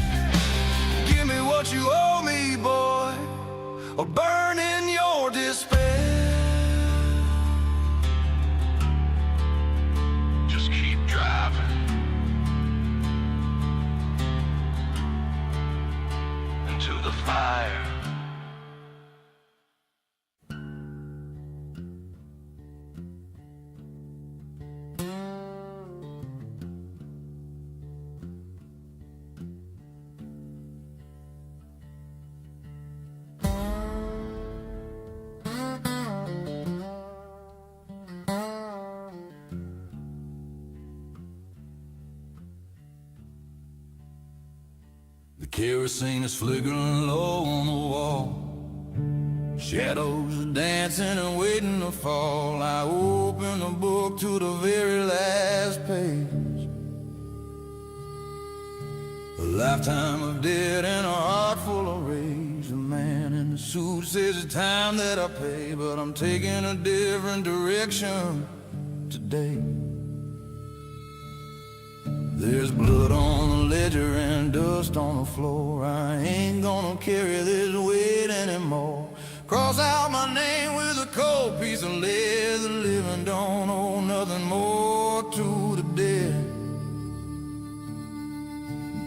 Give me what you owe me, boy, or burn in your despair. Just keep driving into the fire. The kerosene is flickering low on the wall. Shadows are dancing and waiting to fall. I open the book to the very last page. A lifetime of debt and a heart full of rage. The man in the suit says it's time that I pay, but I'm taking a different direction today. There's blood on the ledger and dust on the floor. I ain't gonna carry this weight anymore. Cross out my name with a cold piece of lead. The living don't owe nothing more to the dead.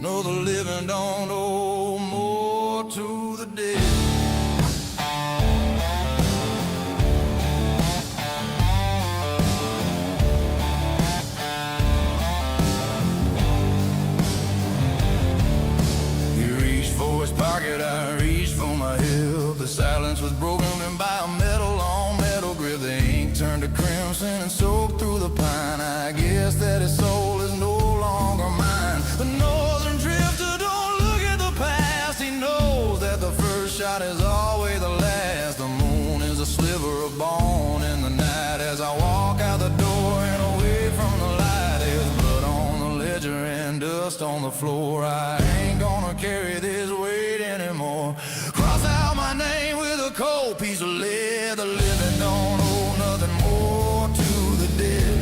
No, the living don't owe more to the dead. watch was broken by a metal grip. The ink turned to crimson and soaked through the pine. I guess that his soul is no longer mine. The northern drifter don't look at the past. He knows that the first shot is always the last. The moon is a sliver of bone in the night. As I walk out the door and away from the light, there's blood on the ledger and dust on the floor. I ain't gonna carry this weight anymore. Cross out my name with a cold piece of lead. The living don't owe nothing more to the dead.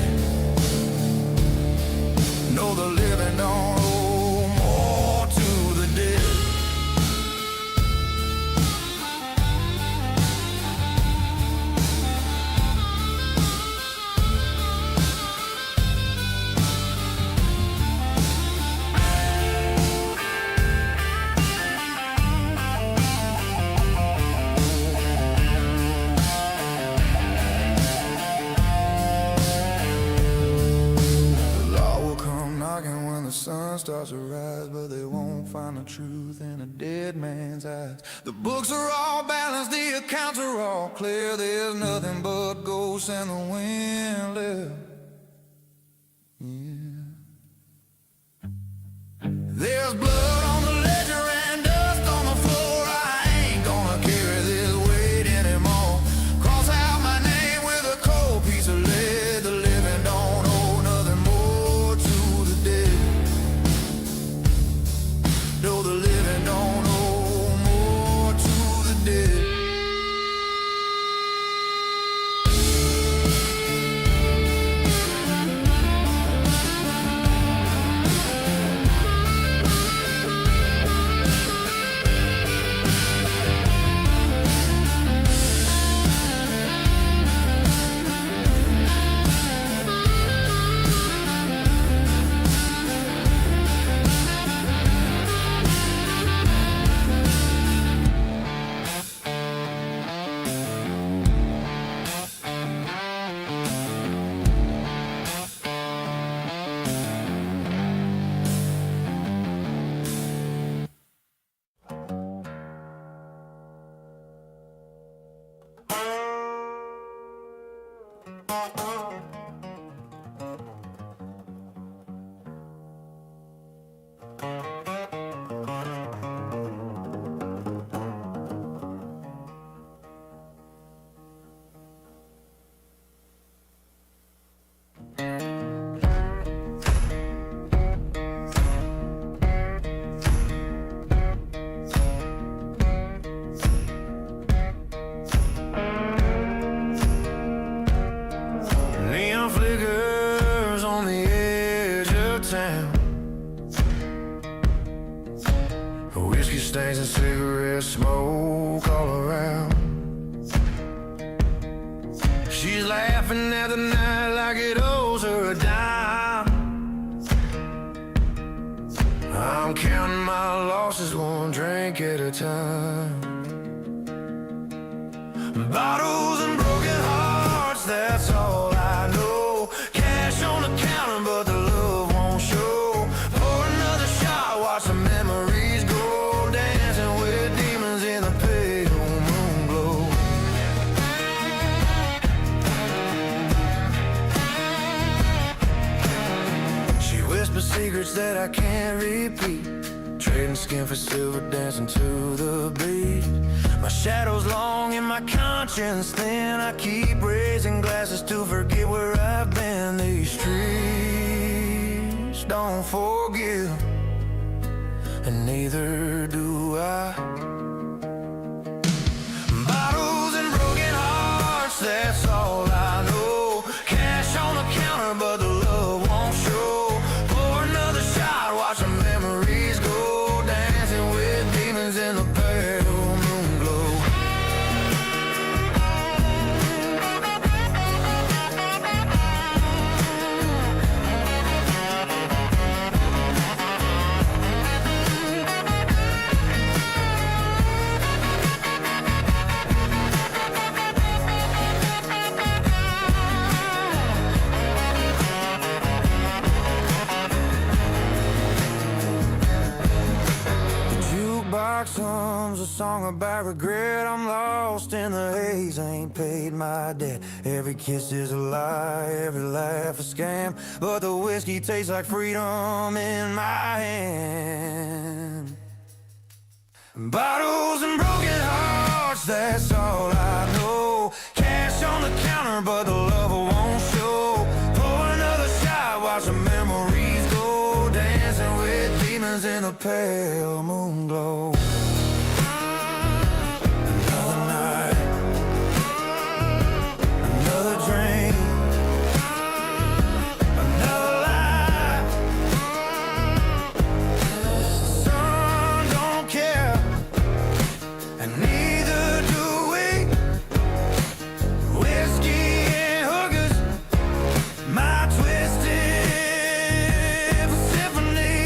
No, the living don't owe more to the dead. The sun starts to rise, but they won't find the truth in a dead man's eyes. The books are all balanced, the accounts are all clear. There's nothing but ghosts and the wind left. Yeah. There's blood on the ledger and dust on the floor. I ain't gonna carry this weight anymore. Cross out my name with a cold piece of lead. The living don't owe nothing more to the dead. No, the living don't owe more to the dead. Neon flickers on the edge of town. Whiskey stains and cigarette smoke all around. She's laughing at the night like it owes her a dime. I'm counting my losses one drink at a time. Bottles and broken hearts, that's all I know. Cash on the counter, but the love won't show. Pour another shot, watch the memories go. Dancing with demons in the pale moon glow. She whispers secrets that I can't repeat. Trading skin for silver, dancing to the beat. My shadow's long and my conscience thin. I keep raising glasses to forget where I've been. These streets don't forgive, and neither do I. Bottles and broken hearts, that's all I know. Cash on the counter, but the love won't show. Pour another shot, watch the memories go. Dancing with demons in the pale moon glow. song about regret. I'm lost in the haze, I ain't paid my debt. Every kiss is a lie, every laugh a scam, but the whiskey tastes like freedom in my hand. Bottles and broken hearts, that's all I know. Cash on the counter, but the lover won't show. Pour another shot, watch the memories go. Dancing with demons in a pale moon glow. Another night, another drink, another lie. Sun don't care, and neither do we. Whiskey and hookers, my twisted symphony.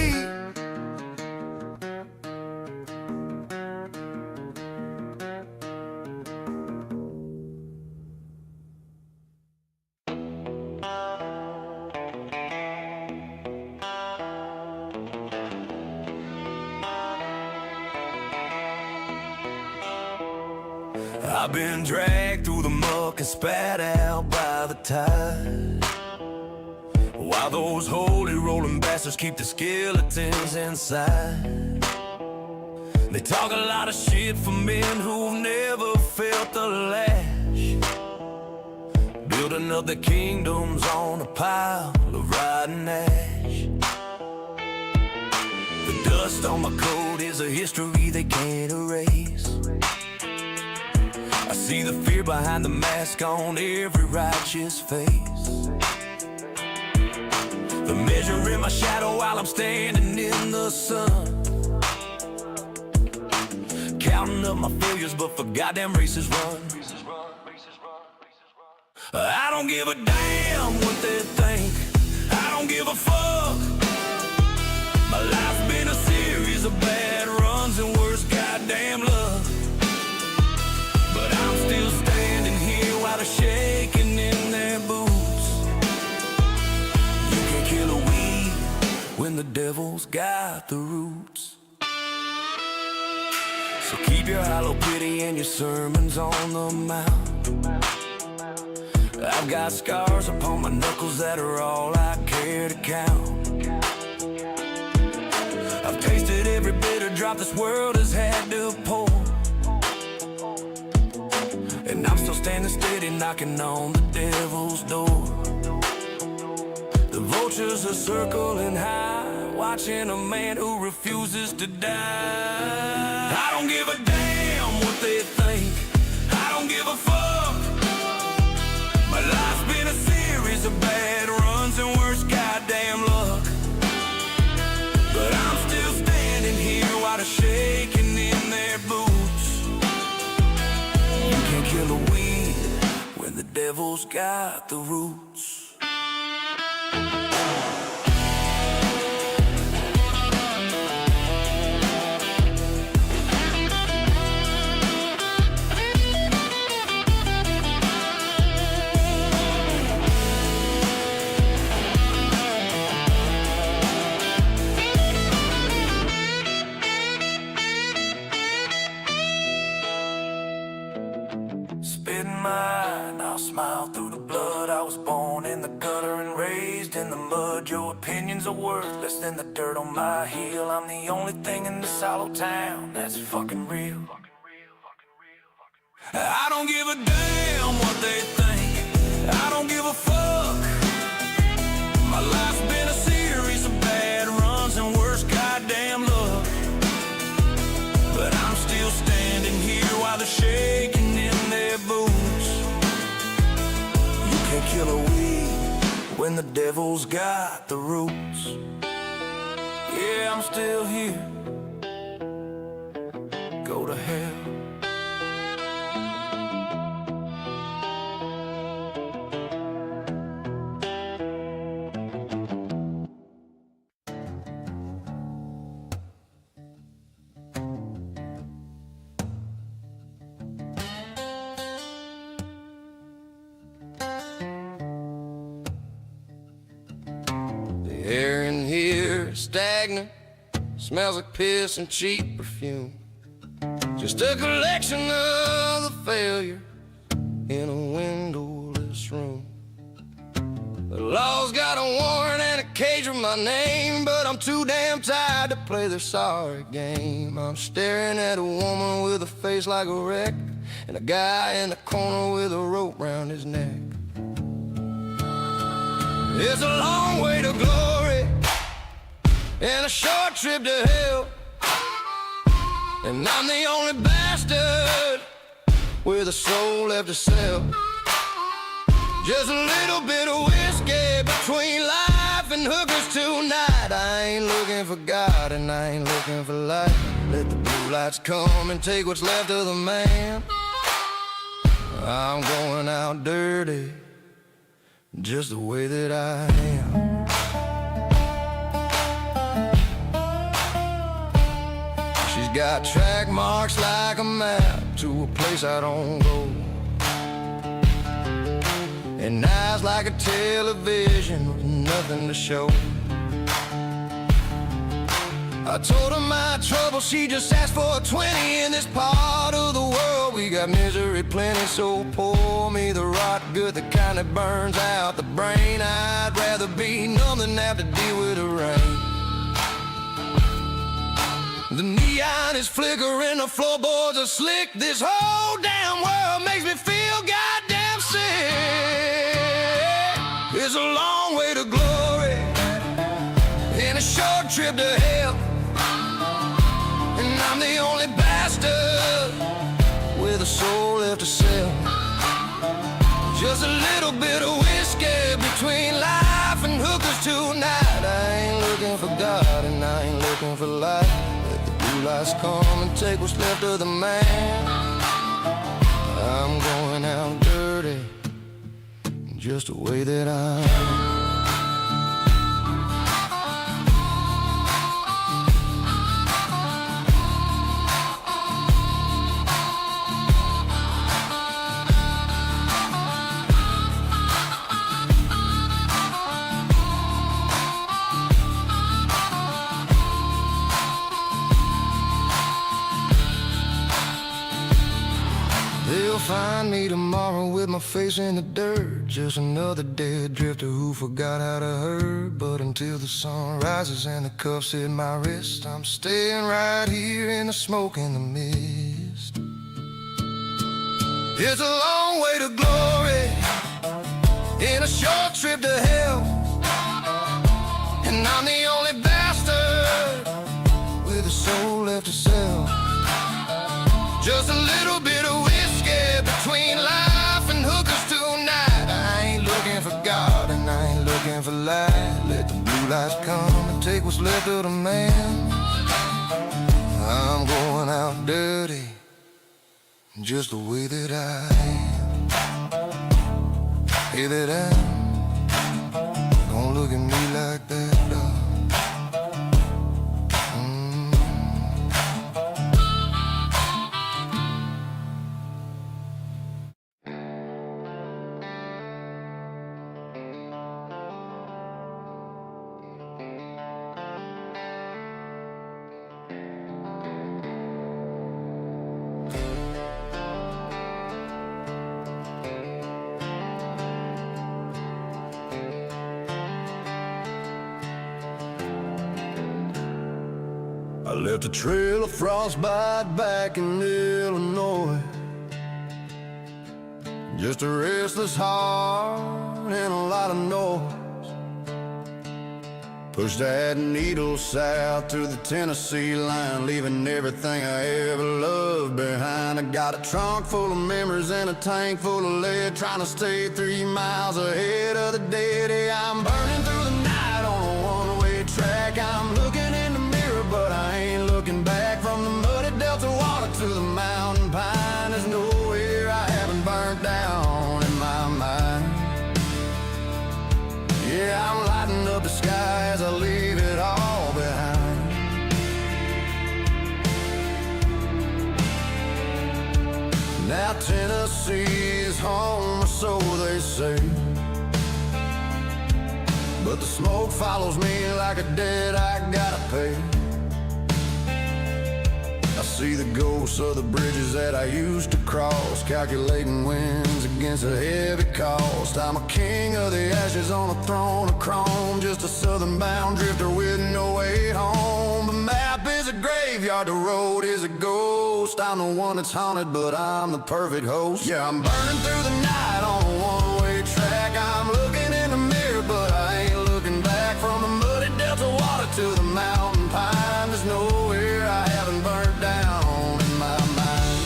I've been dragged through the muck and spat out by the tide, while those holy rolling bastards keep the skeletons inside. They talk a lot of shit for men who've never felt the lash, building up their kingdoms on a pile of rotten ash. The dust on my coat is a history they can't erase. I see the fear behind the mask on every righteous face. The measure in my shadow while I'm standing in the sun, counting up my failures, but for goddamn races run. I don't give a damn what they think, I don't give a fuck. My life's been a series of bad runs and worse goddamn luck, but I'm still standing here while they're shaking in their boots. You can't kill a weed when the devil's got the roots. So keep your hollow pity and your sermons on the mount. I've got scars upon my knuckles that are all I care to count. I've tasted every bitter drop this world has had to pour, and I'm still standing steady, knocking on the devil's door. The vultures are circling high, watching a man who refuses to die. I don't give a damn what they think, I don't give a fuck. My life's been a series of bad runs and worse goddamn luck, but I'm still standing here while they're shaking in their boots. You can't kill a weed when the devil's got the roots. I'll smile through the blood. I was born in the gutter and raised in the mud. Your opinions are worth less than the dirt on my heel. I'm the only thing in this hollow town that's fucking real. I don't give a damn what they think, I don't give a fuck. My life's been a series of bad runs and worse goddamn luck, but I'm still standing here while they're shaking in their boots. Can't kill a weed when the devil's got the roots. Yeah, I'm still here. Go to hell. Air in here is stagnant, smells like piss and cheap perfume. Just a collection of the failure in a windowless room. The law's got a warrant and a cage with my name, but I'm too damn tired to play their sorry game. I'm staring at a woman with a face like a wreck, and a guy in the corner with a rope round his neck. It's a long way to glory and a short trip to hell, and I'm the only bastard with a soul left to sell. Just a little bit of whiskey between life and hookers tonight. I ain't looking for God and I ain't looking for light. Let the blue lights come and take what's left of the man. I'm going out dirty, just the way that I am. She's got track marks like a map to a place I don't go, and eyes like a television with nothing to show. I told her my trouble, she just asked for a 20. In this part of the world we got misery plenty, so pour me the rot good, the kind that burns out the brain. I'd rather be numb than have to deal with the rain. The neon is flickering, the floorboards are slick. This whole damn world makes me feel goddamn sick. It's a long way to glory and a short trip to hell, and I'm the only bastard with a soul left to sell. Just a little bit of whiskey between life and hookers tonight. I ain't looking for God and I ain't looking for light. Let the blue lights come and take what's left of the man. I'm going out dirty, just the way that I am. They'll find me tomorrow with my face in the dirt, just another dead drifter who forgot how to hurt. But until the sun rises and the cuffs hit my wrist, I'm staying right here in the smoke and the mist. It's a long way to glory in a short trip to hell, and I'm the only bastard with a soul left to sell. Just a little bit of whiskey between life and hookers tonight. I ain't looking for God and I ain't looking for light. Let the blue lights come and take what's left of the man. I'm going out dirty, just the way that I am. Hey, that I am. Don't look at me like that, dog. I left a trail of frostbite back in Illinois, just a restless heart and a lot of noise. Pushed that needle south to the Tennessee line, leaving everything I ever loved behind. I got a trunk full of memories and a tank full of lead, trying to stay 3 miles ahead of the dead. Hey, I'm burning through the night on a one-way track. I'm looking in the mirror, but I ain't looking back. From the muddy delta water to the mountain pine, there's nowhere I haven't burnt down in my mind. Yeah, I'm lighting up the sky as I leave it all behind. Now Tennessee is home, or so they say, but the smoke follows me like a debt I gotta pay. I see the ghosts of the bridges that I used to cross, calculating wins against a heavy cost. I'm a king of the ashes on a throne of chrome, just a southern-bound drifter with no way home. The map is a graveyard, the road is a ghost. I'm the one that's haunted, but I'm the perfect host. Yeah, I'm burning through the night on a one-way track. I'm looking in the mirror, but I ain't looking back. From the muddy delta water to the mountain pine, there's nowhere I haven't burned down in my mind.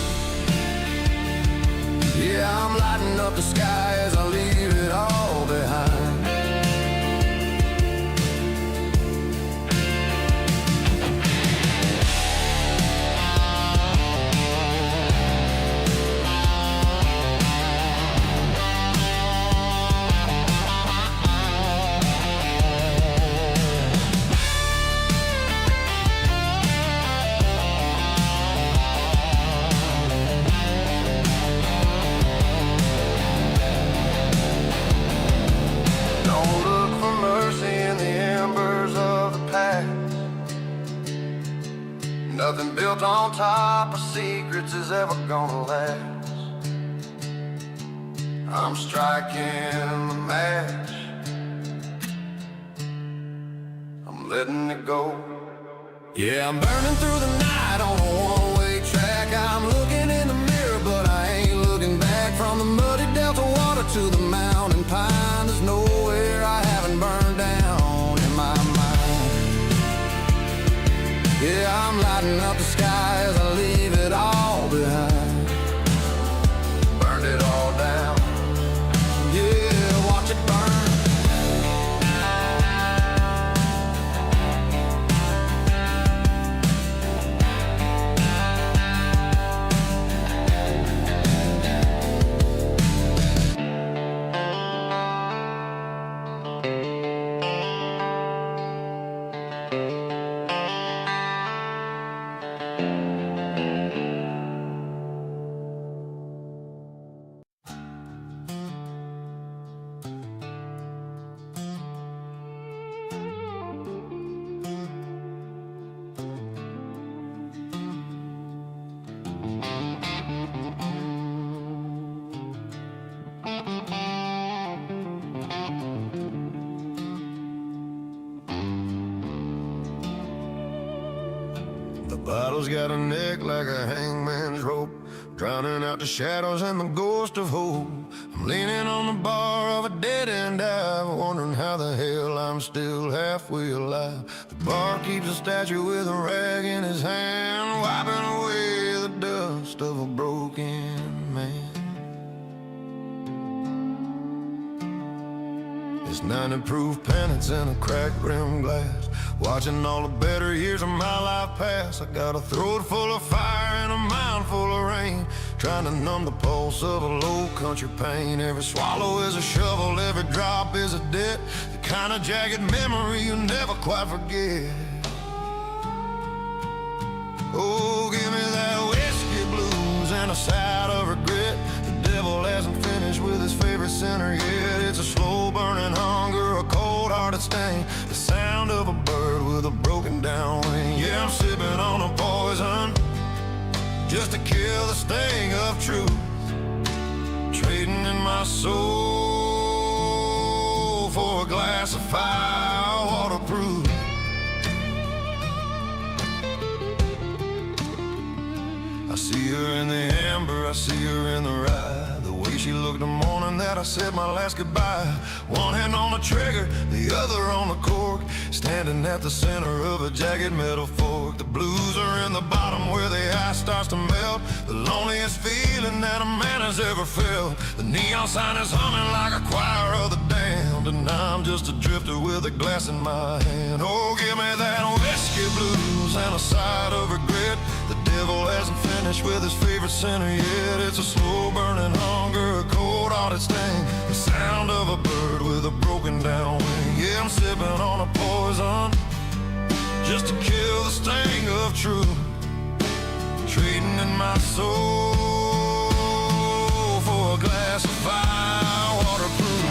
Yeah, I'm lighting up the sky as I leave it all behind. Nothing built on top of secrets is ever gonna last. I'm striking the match, I'm letting it go. Yeah, I'm burning through the night on a one-way track. I'm looking in the mirror, but I ain't looking back. From the muddy delta water to the mountain pine, there's nowhere I haven't burned down in my mind. Yeah, I'm lighting up the sky as I leave it all behind. Burned it all down. Yeah, watch it burn. Bottle's got a neck like a hangman's rope, drowning out the shadows and the ghost of hope. I'm leaning on the bar of a dead-end dive, wondering how the hell I'm still halfway alive. The bar keeps a statue with a rag in his hand, wiping away the dust of a broken man. It's 90 proof pennants in a cracked rim glass, watching all the better years of my life pass. I got a throat full of fire and a mind full of rain, trying to numb the pulse of a low country pain. Every swallow is a shovel, every drop is a debt, the kind of jagged memory you never quite forget. Oh, give me that whiskey blues and a side of regret. The devil hasn't finished with his favorite sinner yet. It's a slow burning hunger, a cold hearted stain, the sound of a bird with a broken down wing. Yeah, I'm sipping on a poison just to kill the sting of truth, trading in my soul for a glass of fire waterproof. I see her in the amber, I see her in the rye, the way she looked the morning that I said my last goodbye. One hand on the trigger, the other on the cork, standing at the center of a jagged metal fork. The blues are in the bottom where the ice starts to melt, the loneliest feeling that a man has ever felt. The neon sign is humming like a choir of the damned, and I'm just a drifter with a glass in my hand. Oh, give me that whiskey blues and a side of regret. The devil hasn't finished with his favorite sinner yet. It's a slow burning hunger, a cold hearted sting, the sound of a bird with a broken down wing. Yeah, I'm sipping on a poison just to kill the sting of truth, trading in my soul for a glass of fire waterproof.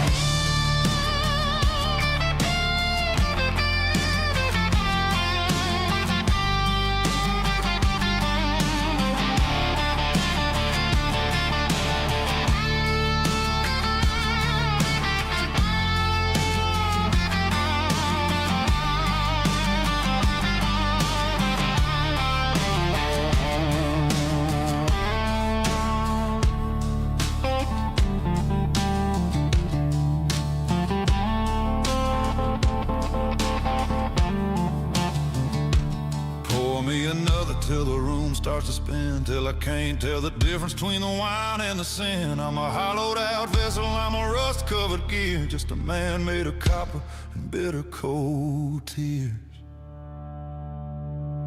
starts to spin till I can't tell the difference between the wine and the sin. I'm a hollowed out vessel, I'm a rust-covered gear, just a man made of copper and bitter cold tears.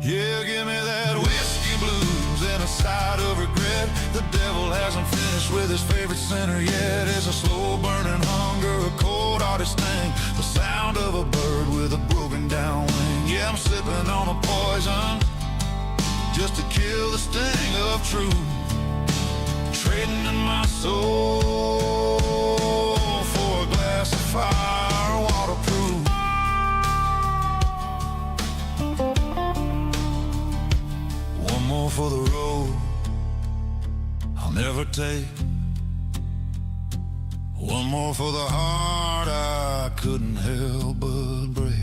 Yeah, give me that whiskey blues and a side of regret. The devil hasn't finished with his favorite sinner yet. It's a slow burning hunger, a cold hearted sting, the sound of a bird with a broken down wing. Yeah, I'm sipping on a poison just to kill the sting of truth, trading in my soul for a glass of fire waterproof. One more for the road I'll never take, one more for the heart I couldn't help but break.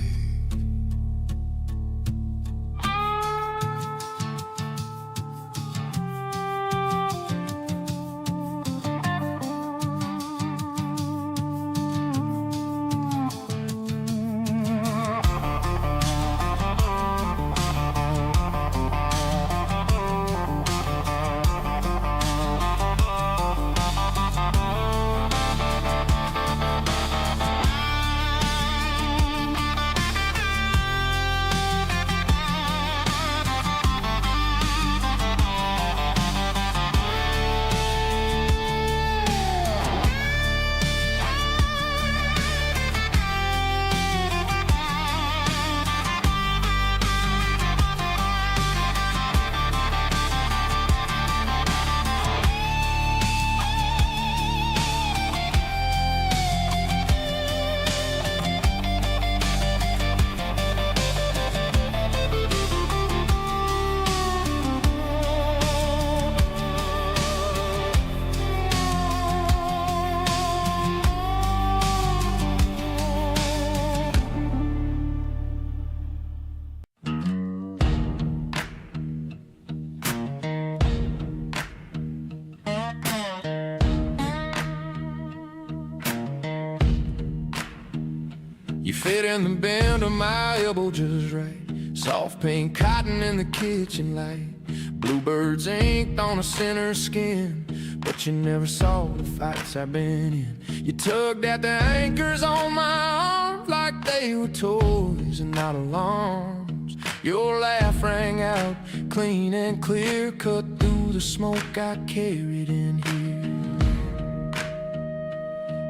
You fit in the bend of my elbow just right. Soft pink cotton in the kitchen light. Bluebirds inked on a sinner's skin. But you never saw the fights I've been in. You tugged at the anchors on my arms like they were toys and not alarms. Your laugh rang out clean and clear, cut through the smoke I carried in here.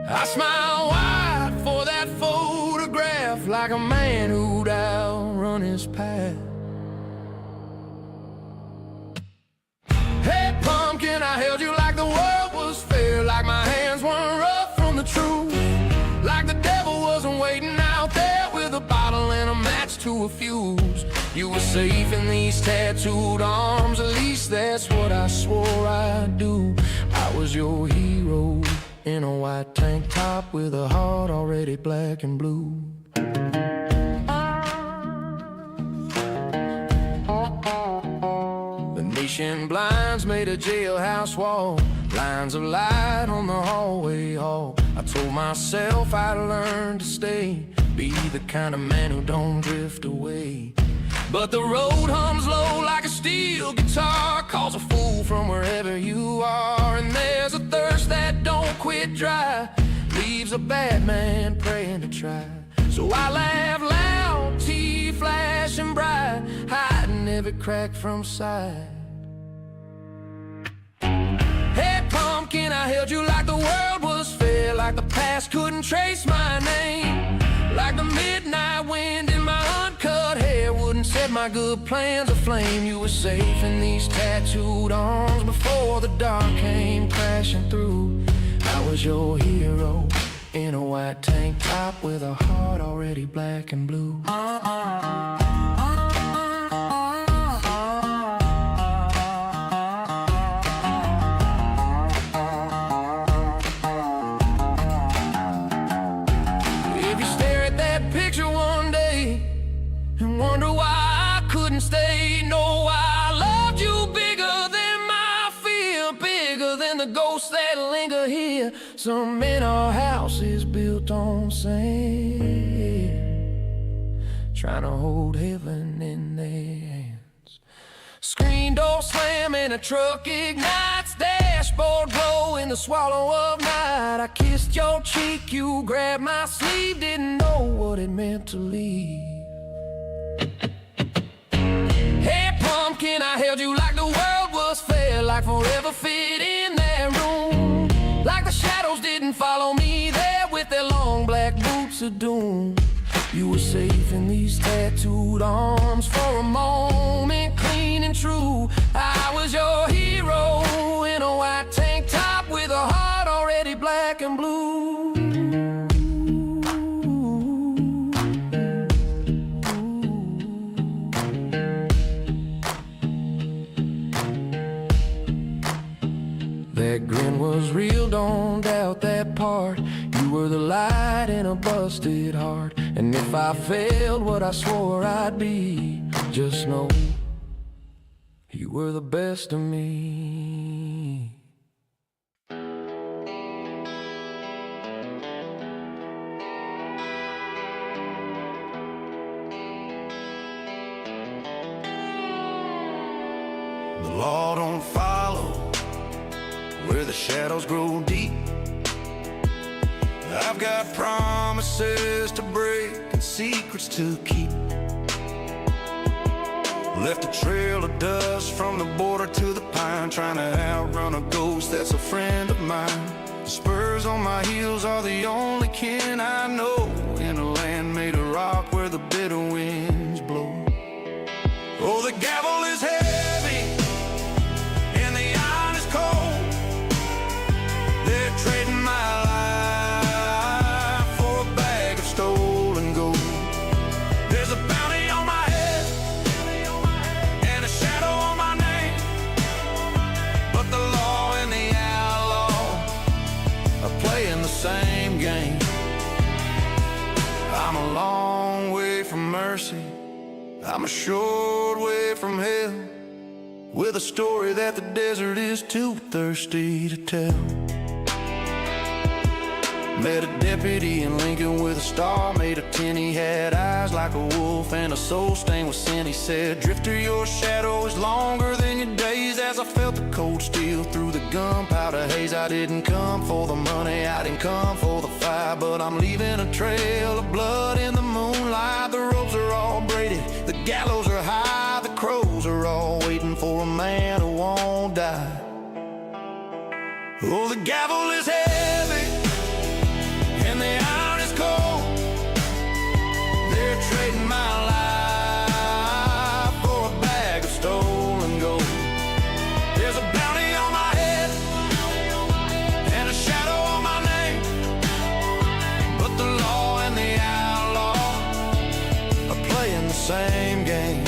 I smile wide for that photograph, like a man who'd outrun his path. Hey pumpkin, I held you like the world was fair, like my hands weren't rough from the truth, like the devil wasn't waiting out there with a bottle and a match to a fuse. You were safe in these tattooed arms, at least that's what I swore I'd do. I was your hero in a white tank top with a heart already black and blue. Venetian blinds made a jailhouse wall, lines of light on the hallway hall. I told myself I'd learn to stay, be the kind of man who don't drift away. But the road hums low like a steel guitar, calls a fool from wherever you are. And there's a thirst that don't quit dry, leaves a bad man praying to try. So I laugh loud, teeth flashing bright, hiding every crack from sight. Hey pumpkin, I held you like the world was fair, like the past couldn't trace my name, like the midnight wind in my uncut hair wouldn't set my good plans aflame. You were safe in these tattooed arms before the dark came crashing through. I was your hero in a white tank top with a heart already black and blue. If you stare at that picture one day and wonder why I couldn't stay, know I loved you bigger than my fear, bigger than the ghosts that linger here. Some in our house is built on sand, trying to hold heaven in their hands. Screen door slam and the truck ignites. Dashboard glow in the swallow of night. I kissed your cheek, you grabbed my sleeve. Didn't know what it meant to leave. Hey pumpkin, I held you like the world was fair, like forever fit in that room. Like the shadows didn't follow me there with their long black boots of doom. You were safe in these tattooed arms for a moment, clean and true. I was your hero in a white tank top with a heart already black and blue. That grin was real, don't doubt that part. You were the light in a busted heart. And if I failed what I swore I'd be, just know you were the best of me. The law don't follow where the shadows grow deep. I've got promises to break and secrets to keep. Left a trail of dust from the border to the pine, trying to outrun a ghost that's a friend of mine. The spurs on my heels are the only kin I know in a land made of rock where the bitter winds blow. Oh, the gavel is heavy and the iron is cold. They're trading my life for a bag of stolen gold. There's a bounty on my head and a shadow on my name, but the law and the outlaw are playing the same game. I'm a long way from mercy, I'm a short way from hell, with a story that the desert is too thirsty to tell. Met a deputy in Lincoln with a star made of tin. He had eyes like a wolf and a soul stained with sin. He said, "Drifter, your shadow is longer than your days." As I felt the cold steel through the gunpowder haze, I didn't come for the money, I didn't come for the fire, but I'm leaving a trail of blood in the moonlight. The ropes are all braided, the gallows are high, the crows are all waiting for a man who won't die. Oh, the gavel is heavy and the iron is cold. They're trading my life for a bag of stolen gold. There's a bounty on my head and a shadow on my name, but the law and the outlaw are playing the same game.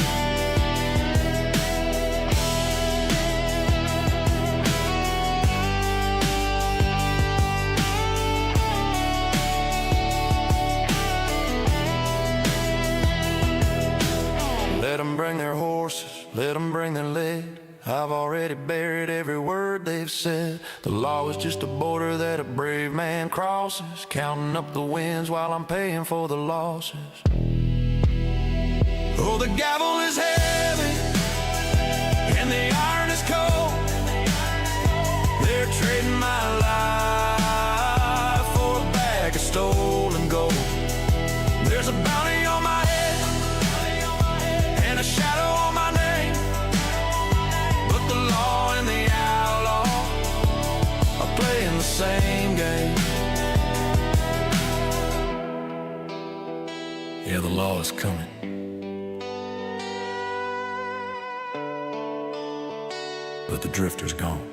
Let them bring their horses, let them bring their lead. I've already buried every word they've said. The law is just a border that a brave man crosses, counting up the wins while I'm paying for the losses. Oh, the gavel is heavy and the iron is cold. They're trading my life for a bag of stolen gold. There's a bounty on my head and a shadow on my name, but the law and the outlaw are playing the same game. Yeah, the law is coming, but the drifter's gone.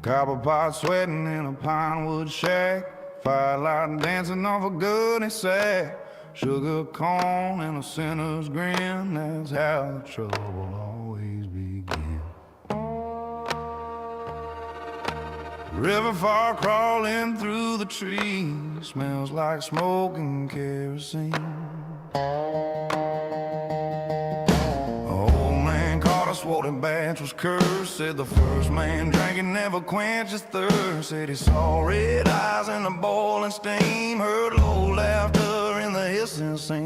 Copper pot sweating in a pine wood shack, firelight dancing off a goodie sack, sugar cone and a sinner's grin. That's how the trouble always begins. River far crawling through the trees, smells like smoke and kerosene. swollen batch was cursed. Said the first man drank it never quenched his thirst. Said he saw red eyes in the boiling steam, heard low laughter in the hissing scene.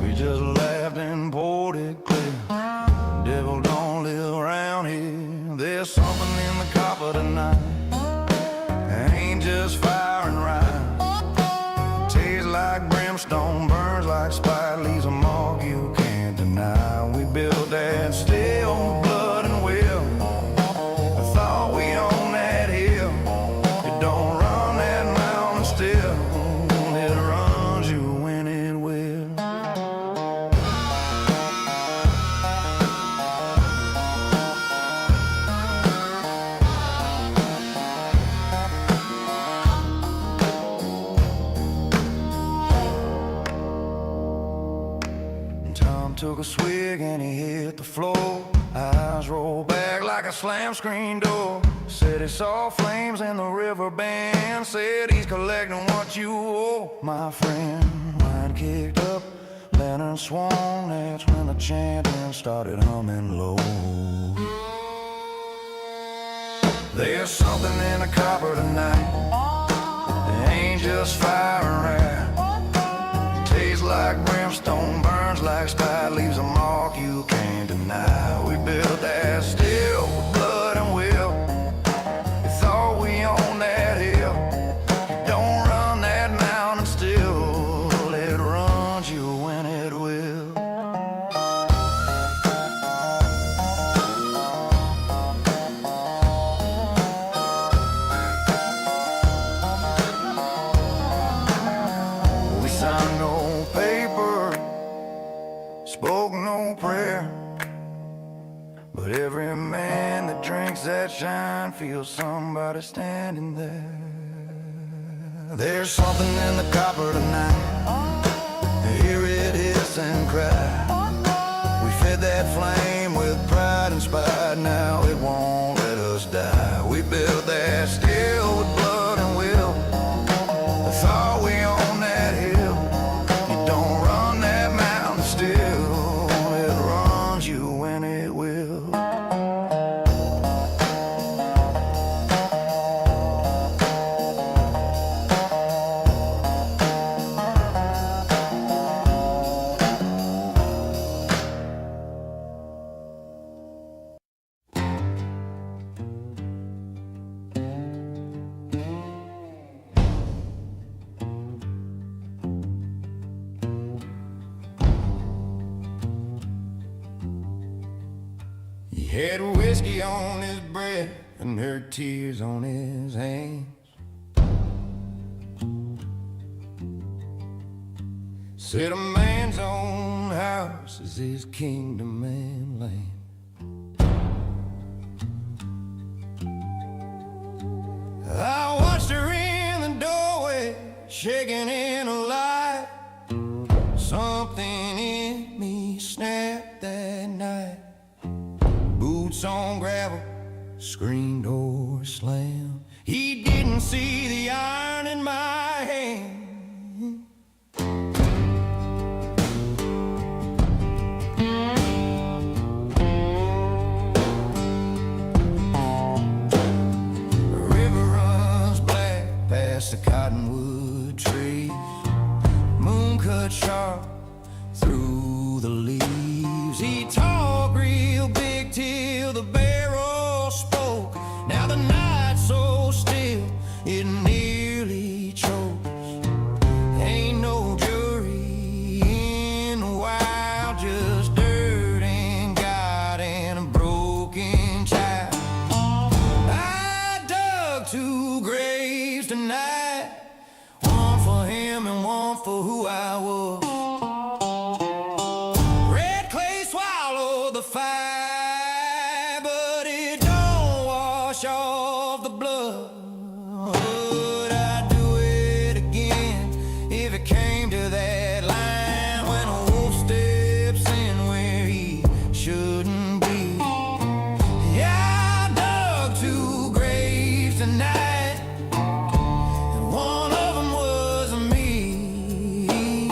We just laughed and poured it clear. The devil don't live around here. There's something in the copper tonight. It ain't just fire and rye. Tastes like brimstone, burns like spite, leaves a mark you can't deny. We built that steel, blood and will. I thought we owned that hill. It don't run that mountain still. It runs you when it will. Tom took a swig and he hit the floor. Eyes rolled back like a slam screen door. Said he saw flames in the river bend. Said he's collecting what you owe, my friend. Wine kicked up, lantern swung. That's when the chanting started humming low. There's something in the copper tonight. It ain't just fire and wrath. Tastes like brimstone, burns like spite, leaves a mark you can't deny. We built that steel with blood and will. We thought we owned that hill. Don't run that mountain still. It runs you when it will. We signed no paper, spoke no prayer, but every man that drinks that shine feels somebody standing there. There's something in the copper tonight. Hear it hiss and cry. We fed that flame with pride and spite. Now it won't let us die. We built that steel with blood and will. I thought we owned that hill. You don't run that mountain still. It runs you when it will. He had whiskey on his breath and her tears on his hands. Said a man's own house is his kingdom and land. I watched her in the doorway, shaking in a light. Something in me snapped that night. Boots on gravel, screen door slam. He didn't see the iron in my hand. The river runs black past the cottonwood trees. Moon cut sharp through the leaves. He talked real big till the barrel spoke. Now the night's so still it nearly chokes. Ain't no jury in the wild, just dirt and God and a broken child. I dug 2 graves tonight, one for him and one for who I was. Red clay swallowed the fire, but it don't wash off the blood. Would I do it again if it came to that line when a wolf steps in where he shouldn't be? Yeah, I dug 2 graves tonight, and one of them was me.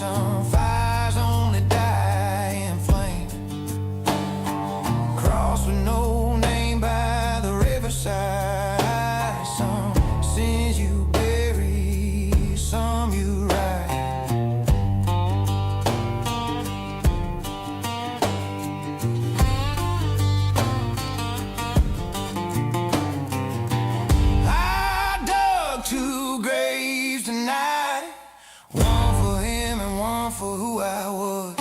Some fires only die in flame. Cross with no name by the riverside. Some sins you bury, some you write. I dug 2 graves tonight, one for him and one for who I was.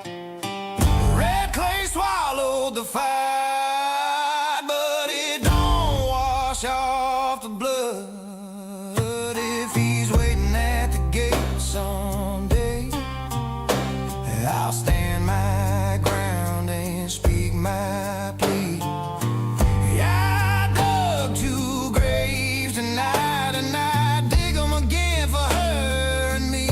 The red clay swallowed the fight, but it don't wash off the blood. If he's waiting at the gate someday, I'll stand my ground and speak my plea. Yeah, I dug 2 graves tonight, and I dig 'em again for her and me.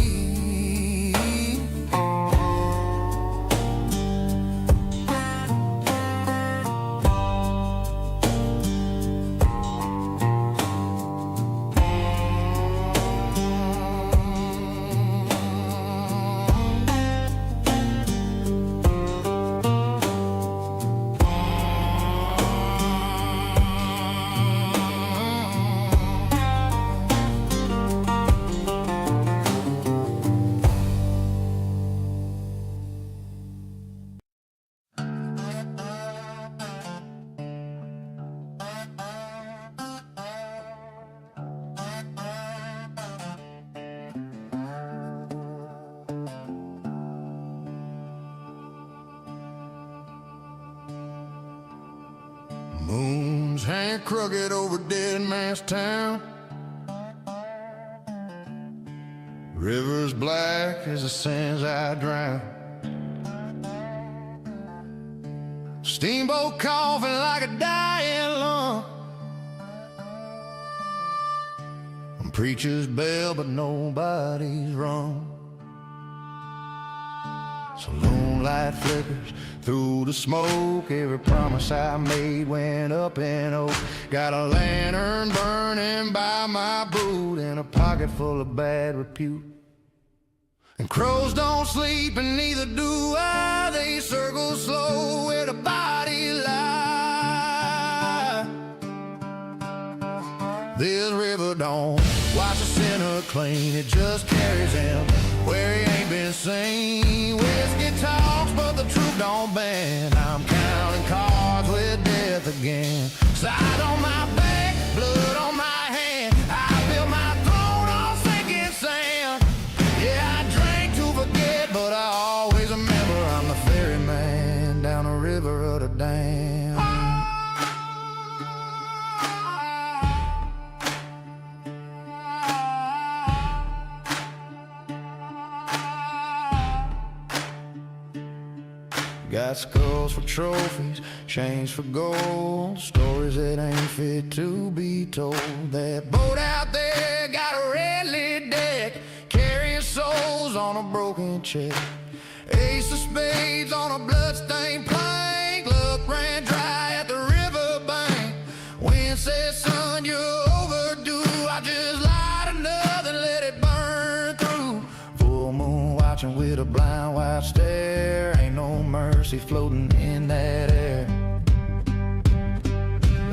Moons hang crooked over dead man's town. Rivers black as the sins I drown. Steamboat coughing like a dying lung. Preachers bell, but nobody's wrong. So lone light flickers through the smoke. Every promise I made went up in oak. Got a lantern burning by my boot and a pocket full of bad repute. And crows don't sleep and neither do I. They circle slow where the body lie. This river don't wash a sinner clean. It just carries him where he ain't been seen. Whiskey talks, but the truth don't bend. I'm counting cards with death again. Side on my back, blood on my hand. I built my throne on sinking sand. Yeah, I drank to forget, but I always remember I'm the ferryman down the river of the damned. Got skulls for trophies, chains for gold, stories that ain't fit to be told. That boat out there got a red-lit deck, carrying souls on a broken check. Ace of spades on a bloodstained plank. Luck ran dry at the riverbank. Wind said, son, you're overdue. I just light another and let it burn through. Full moon watching with a blind white stare. Ain't no mercy floating in that air.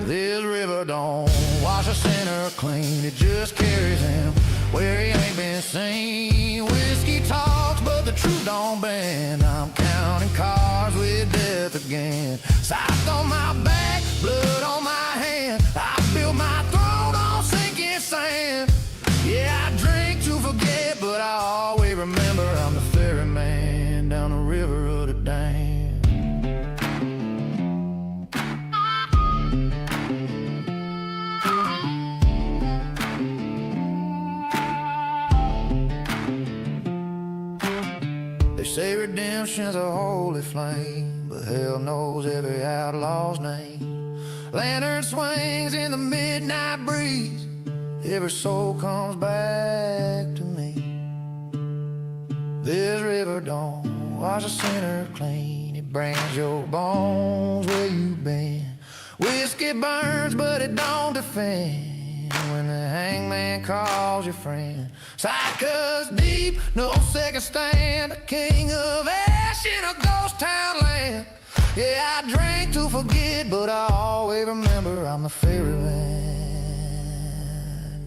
This river don't wash a sinner clean. It just carries him where he ain't been seen. Whiskey talks, but the truth don't bend. I'm counting cards with death again. Scythe on my back, blood on my hand. I built my throne on sinking sand. Yeah, I drink to forget, but I always remember I'm the ferryman down the river of the damned. They say redemption's a holy flame, but hell knows every outlaw's name. Lantern swings in the midnight breeze. Every soul comes back to me. This river don't wash a sinner clean. It brings your bones where you've been. Whiskey burns, but it don't defend. When the hangman calls your friend, Cycles deep, no second stand. A king of ash in a ghost town land. Yeah, I drank to forget, but I always remember I'm the ferryman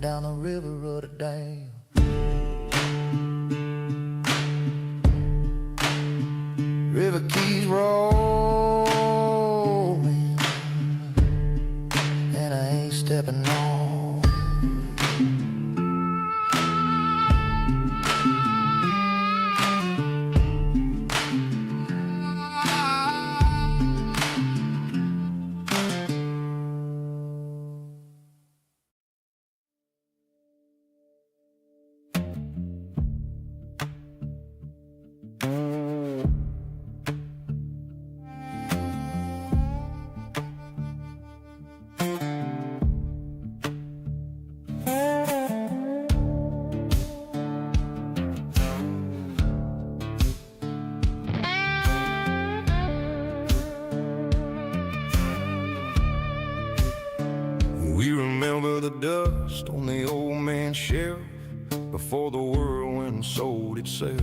down the river of the dam. River keys rolling, and I ain't stepping on. We remember the dust on the old man's shelf before the world went and sold itself.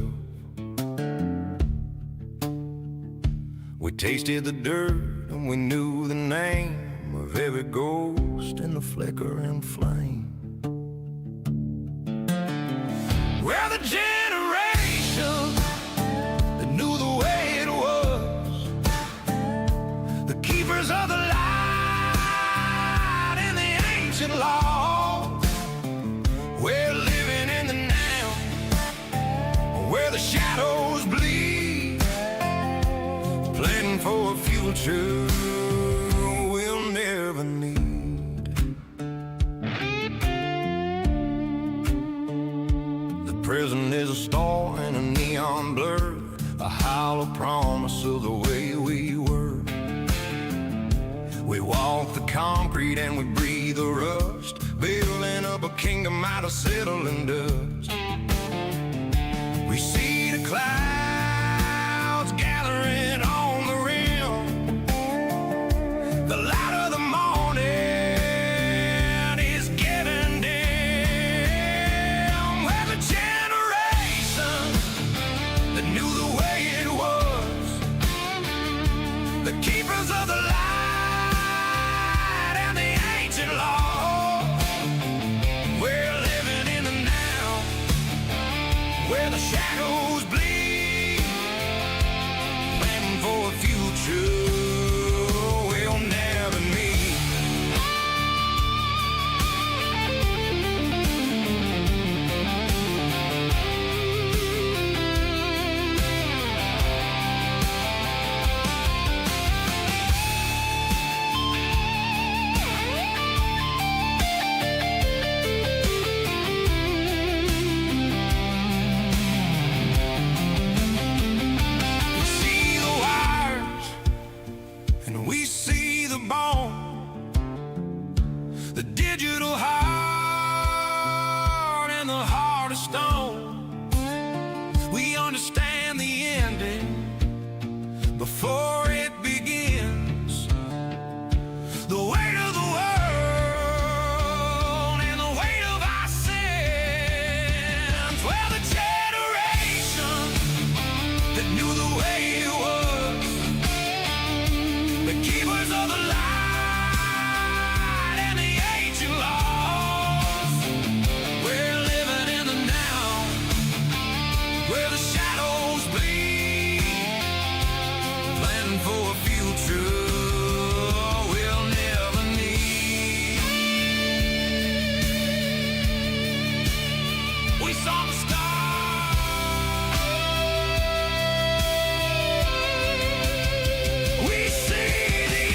We tasted the dirt and we knew the name of every ghost in the flickering flame. We're the generation that knew the way it was, the keepers of the light and the ancient law. We're living in the now, where the shadows bleed, planning for a future we'll never need. The prison is a star and a neon blur, a hollow promise of the way we were. We walk the concrete and we breathe the rust, building up a kingdom out of settling dust. We see the clouds gathering on the rim, the light of the morning is getting dim. We're the generation that knew the way it was, the keepers of the light and the ancient law. We're living in the now, where the shadows bleed, planning for a future we'll never meet. We see the wires and we see the bone, the digital heart and the heart of stone. We understand the ending before it begins, the weight of the world and the weight of our sins. We're the generation that knew the way it was, the keepers of the light and the ancient laws. We're living in the now, where the shadows bleed, planning for a future we'll never need. We saw the stars, we see the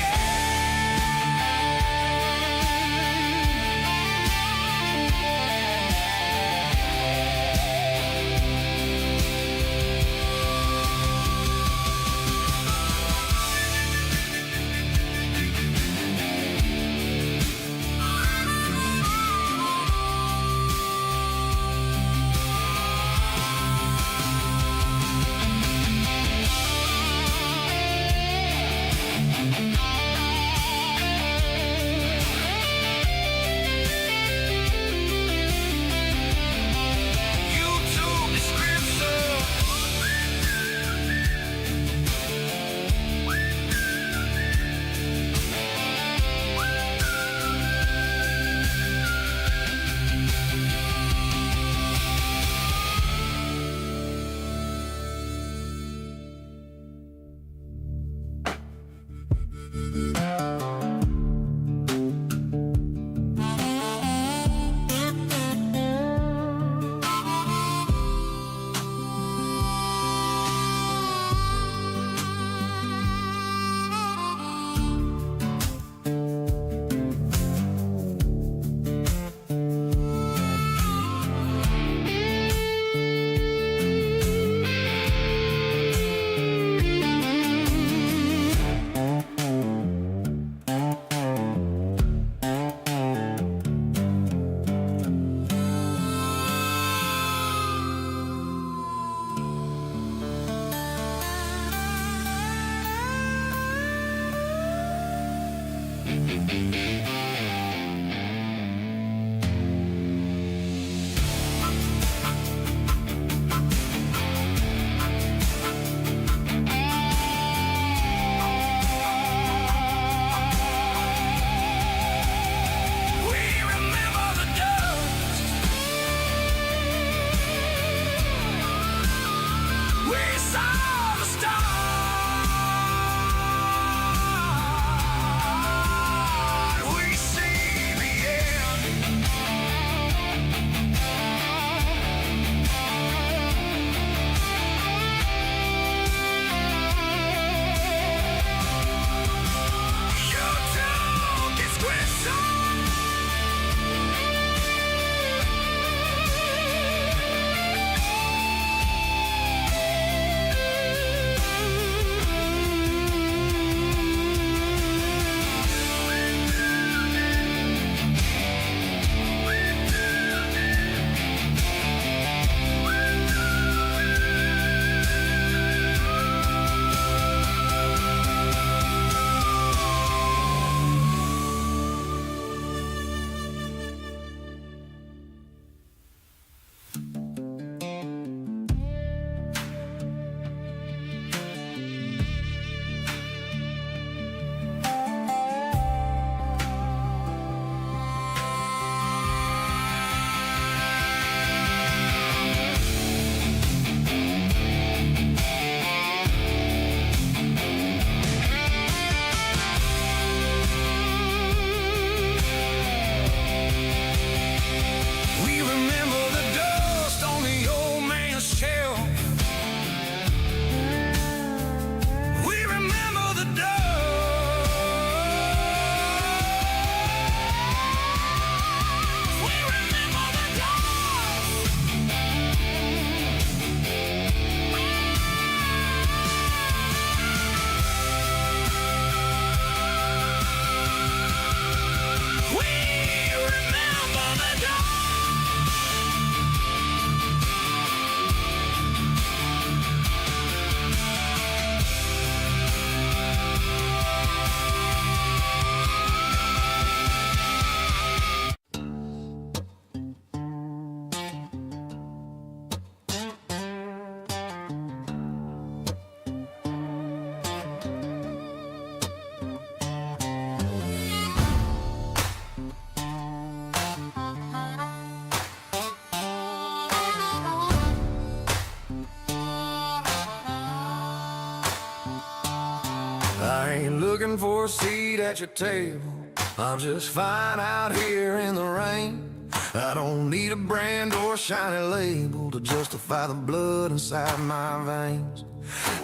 I ain't looking for a seat at your table. I'm just fine out here in the rain. I don't need a brand or a shiny label to justify the blood inside my veins.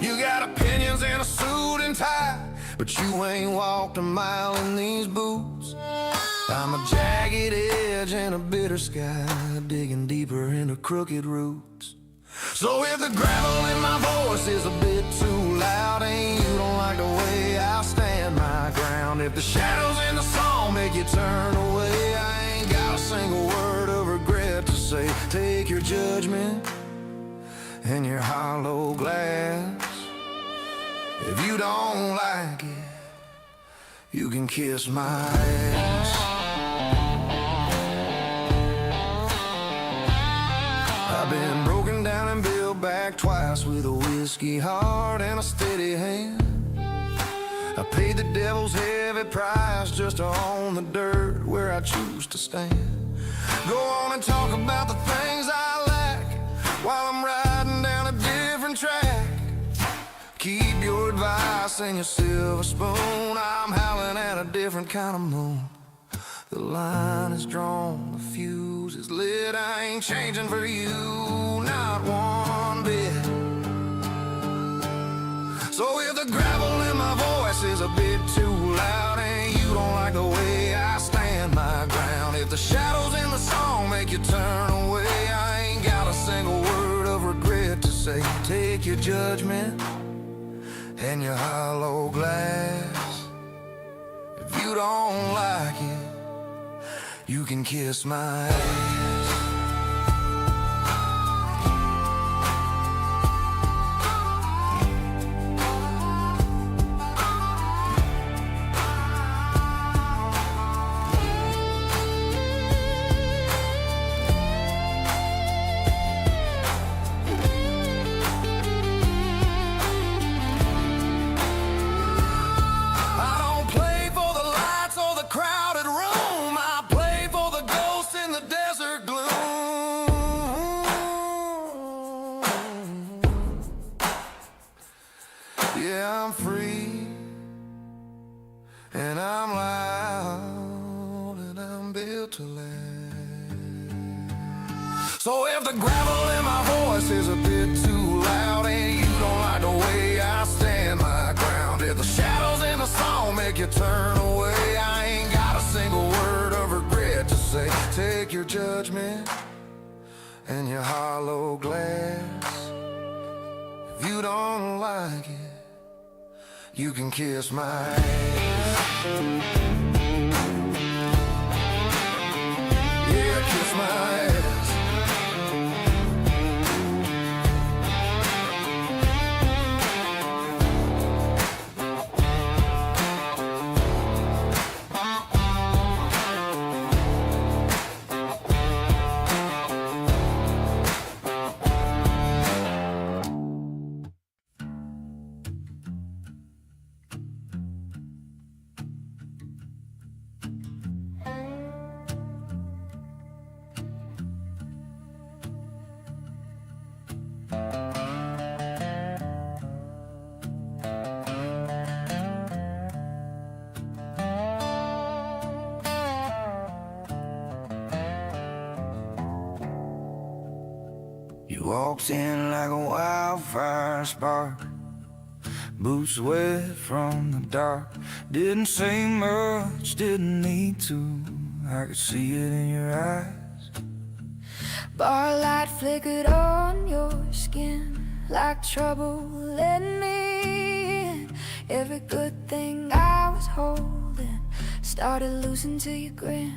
You got opinions and a suit and tie, but you ain't walked a mile in these boots. I'm a jagged edge and a bitter sky, digging deeper into crooked roots. So if the gravel in my voice is a bit too loud and you don't like the way I stand my ground, if the shadows in the song make you turn away, I ain't got a single word of regret to say. Take your judgment and your hollow glass. If you don't like it, you can kiss my ass. I've been broken down and built back twice with a whiskey heart and a steady hand. I paid the devil's heavy price just to own the dirt where I choose to stand. Go on and talk about the things I lack while I'm riding down a different track. Keep your advice and your silver spoon. I'm howling at a different kind of moon. The line is drawn, the fuse is lit. I ain't changing for you, not one bit. So if the gravel in my voice is a bit too loud and you don't like the way I stand my ground, if the shadows in the song make you turn away, I ain't got a single word of regret to say. Take your judgment and your hollow glass. If you don't like it, you can kiss my ass. Yeah, I'm free, and I'm loud, and I'm built to last. So if the gravel in my voice is a bit too loud and you don't like the way I stand my ground, if the shadows in the song make you turn away, I ain't got a single word of regret to say. Take your judgment and your hollow glass. If you don't like it, you can kiss my ass. Yeah, kiss my ass. You walked in like a wildfire spark, boots wet from the dark. Didn't say much, didn't need to, I could see it in your eyes. Bar light flickered on your skin like trouble let me in. Every good thing I was holding started losing to your grin.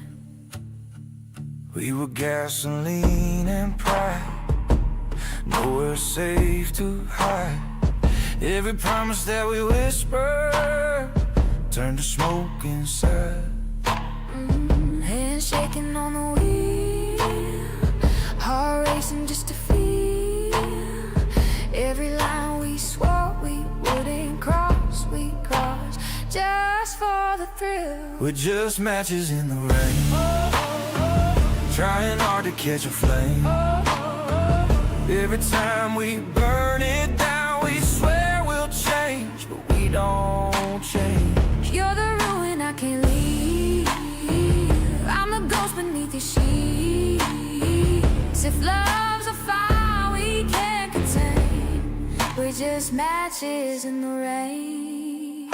We were gasoline and pride, nowhere safe to hide. Every promise that we whispered turned to smoke inside. Hands shaking on the wheel, heart racing just to feel. Every line we swore we wouldn't cross, we crossed just for the thrill. We're just matches in the rain, trying hard to catch a flame. Every time we burn it down, we swear we'll change, but we don't change. You're the ruin I can't leave, I'm the ghost beneath your sheets. If love's a fire we can't contain, we're just matches in the rain.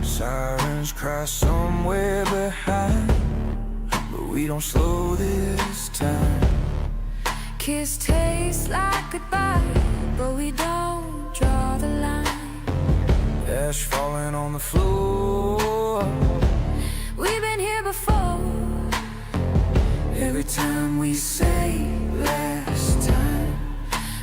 Sirens cry somewhere behind, but we don't slow this time. Kiss tastes like goodbye, but we don't draw the line. Ash falling on the floor, We've been here before. every time we say last time.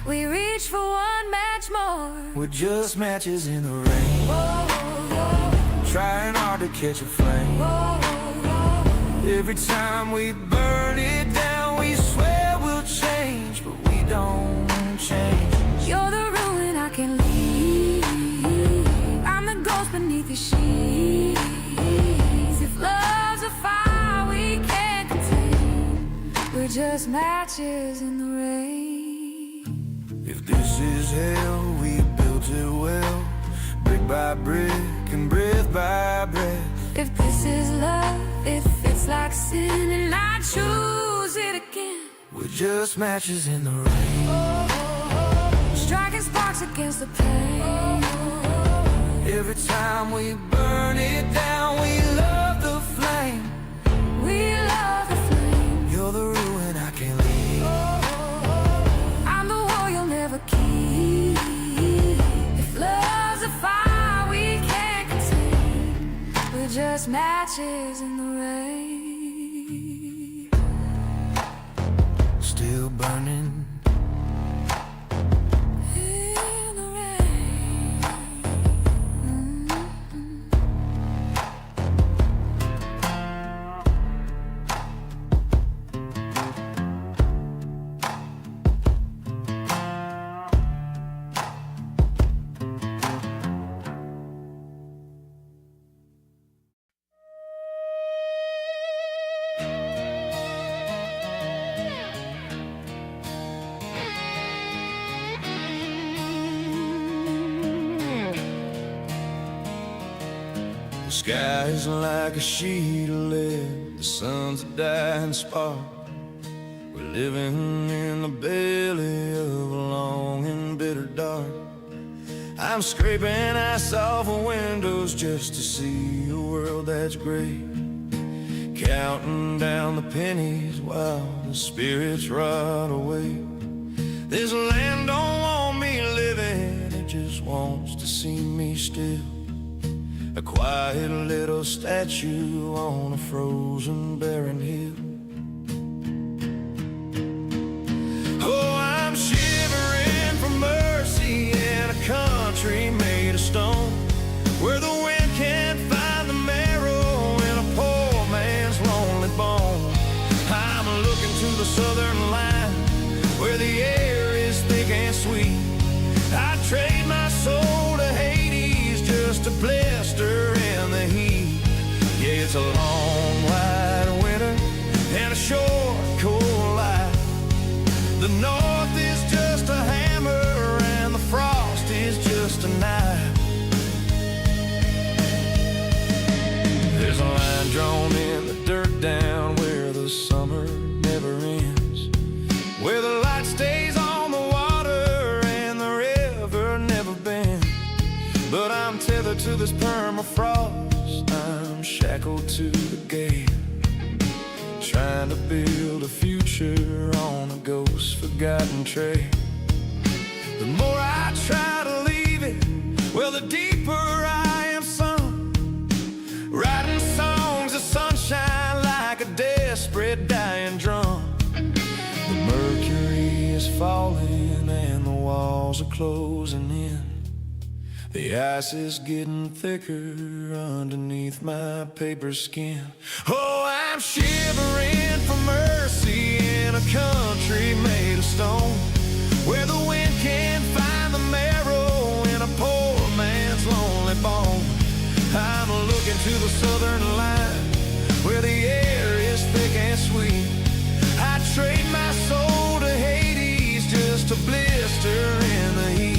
We reach for one match more. We're just matches in the rain, Whoa, trying hard to catch a flame. whoa, whoa. Every time we burn it down, we swear we'll change, but we don't change. You're the ruin I can't leave, I'm the ghost beneath your sheets. If love's a fire we can't contain, we're just matches in the rain. If this is hell, we built it well, brick by brick and breath by breath. If this is love, it fits like sin, and I choose it again. We're just matches in the rain, Striking sparks against the pain. every time we burn it down, we love the flame. We love the flame. You're the ruin I can't leave, I'm the war you'll never keep. If love's a fire we can't contain, we're just matches in the rain. still burning. In the rain. Sky is like a sheet of lead, the sun's a dying spark. We're living in the belly of a long and bitter dark. I'm scraping ice off of windows just to see a world that's gray, counting down the pennies while the spirits rot away. This land don't want me living, it just wants to see me still, a quiet little statue on a frozen barren hill. Oh, I'm shivering for mercy in a country made of stone, where the wind can't find the marrow in a poor man's lonely bone. I'm looking to the southern line, where the air is thick and sweet. I'd trade my soul to Hades just to blister in the heat. Yeah, it's a long, white winter and a short, cold life. The north is just a hammer and the frost is just a knife. There's a line drawn in the dirt down where the summer never ends, where the light stays on the water and the river never bends. But I'm tethered to this permafrost, I'm shackled to the gate, trying to build a future on a ghost-forgotten trail. The more I try to leave it, well, the deeper I am sunk, writing songs of sunshine like a desperate dying drum. The mercury is falling and the walls are closing in. The ice is getting thicker underneath my paper skin. Oh, I'm shivering for mercy in a country made of stone, where the wind can't find the marrow in a poor man's lonely bone. I'm looking to the southern line, where the air is thick and sweet. I'd trade my soul to Hades just to blister in the heat.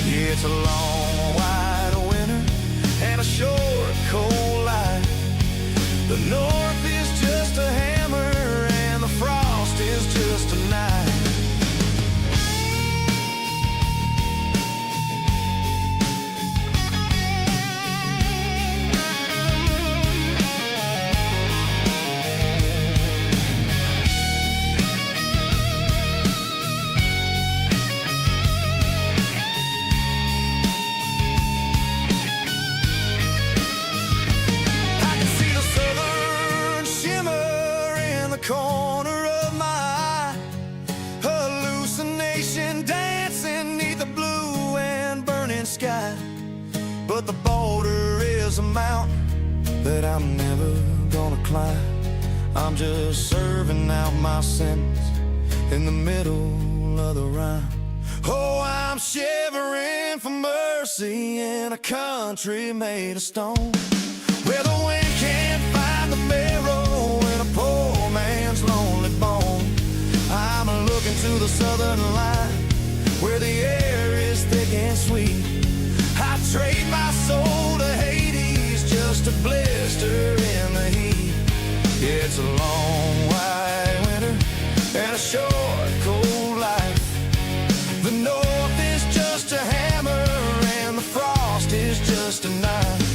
Yeah, it's a long, white winter and a short, cold life. The north is just a hammer and the frost is just a knife. Corner of my eye, hallucination dancing neath the blue and burning sky. But the border is a mountain that I'm never gonna climb. I'm just serving out my sentence in the middle of the rhyme. Oh, I'm shivering for mercy in a country made of stone, where the wind can't find the marrow in a poor man's lonely bone. I'm looking to the southern line, where the air is thick and sweet. I trade my soul to Hades just to blister in the heat. Yeah, it's a long, white winter and a short, cold life. The north is just a hammer and the frost is just a knife.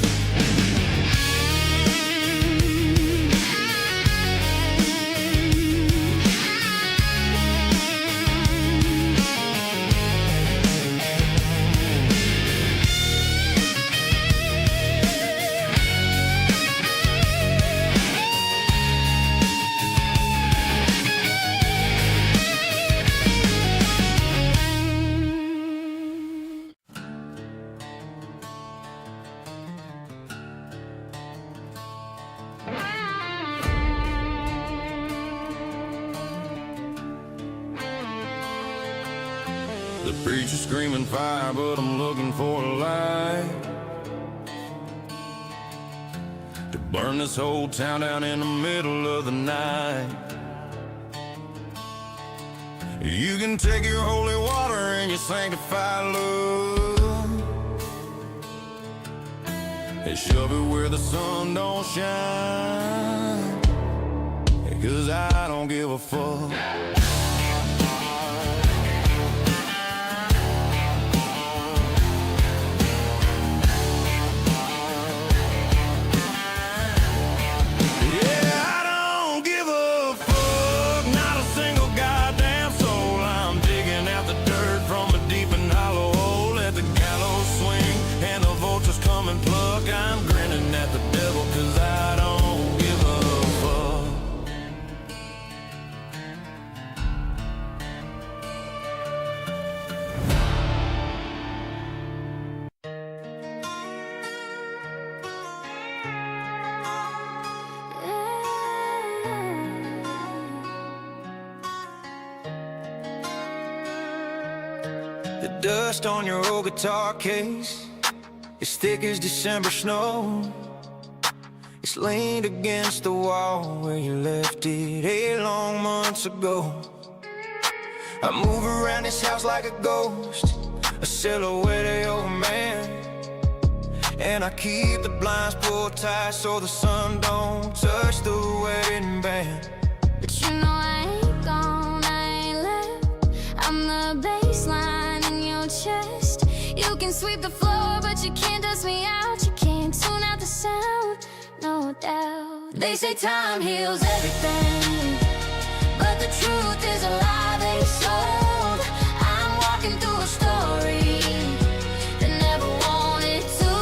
The preacher's screaming fire, but I'm looking for a light to burn this whole town down in the middle of the night. You can take your holy water and your sanctified love and shove it where the sun don't shine. 'Cause I don't give a fuck. I'm grinning at the devil 'cause I don't give a fuck. The dust on your old guitar case, it's thick as December snow. It's leaned against the wall where you left it 8 long months ago. I move around this house like a ghost, a silhouette of your man. And I keep the blinds pulled tight so the sun don't touch the wedding band. But you know I ain't gone, I ain't left. I'm the baseline in your chest. You can sweep the floor, but you can't dust me out. You can't tune out the sound, no doubt. They say time heals everything, but the truth is a lie they sold. I'm walking through a story that never wanted to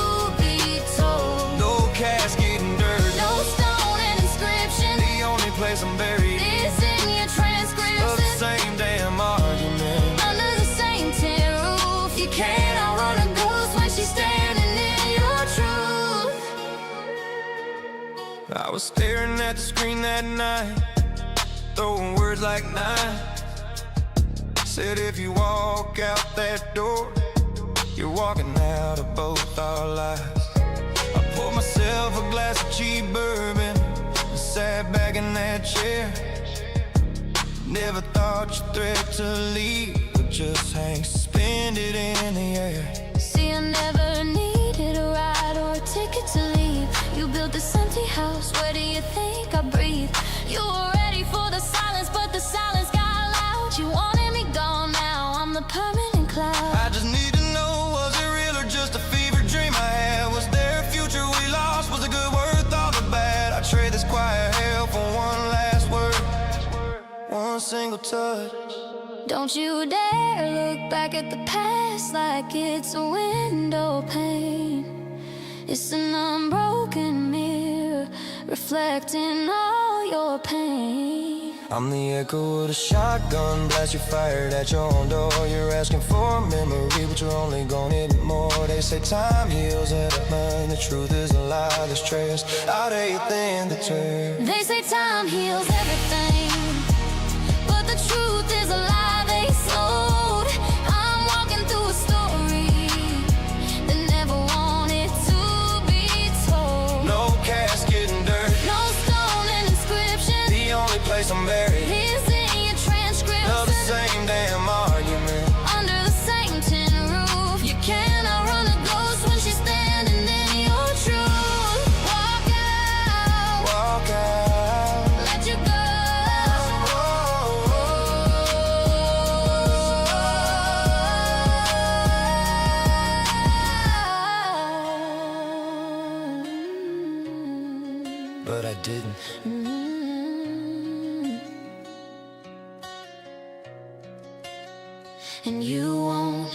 be told. No casket and dirt, No stone and inscription. the only place I'm buried This in your transcripts of the same damn argument. under the same tin roof. You can't outrun a ghost when she's standing in your truth. I was staring at the screen that night, throwing words like knives. Said if you walk out that door, you're walking out of both our lives. I poured myself a glass of cheap bourbon and sat back in that chair. Never thought you'd threat to leave, but just hang suspended in the air. See, I never needed a ride or a ticket to leave. You built this empty house, where do you think I breathe? You were ready for the silence, but the silence got loud. You wanted me gone, now I'm the permanent cloud. I just need to know, was it real or just a fever dream I had? Was there a future we lost? Was the good worth all the bad? I trade this quiet hell for one last word, one single touch. Don't you dare look back at the past like it's a window pane. It's an unbroken mirror reflecting all your pain. I'm the echo of the shotgun blast you fired at your own door. You're asking for a memory, but you're only gonna need more. They say time heals everything, the truth is a lie that's traced out everything that tears. They say time heals everything, but the truth is a lie they sold. I'm walking through a story that never wanted to be told. No casket and dirt, No stone and inscription. the only place I'm buried Is in your transcripts of the same damn argument. under the same tin roof. You can't outrun a ghost when she's standing in your truth. Walk out, Walk out. let you go. But I didn't. And you won't.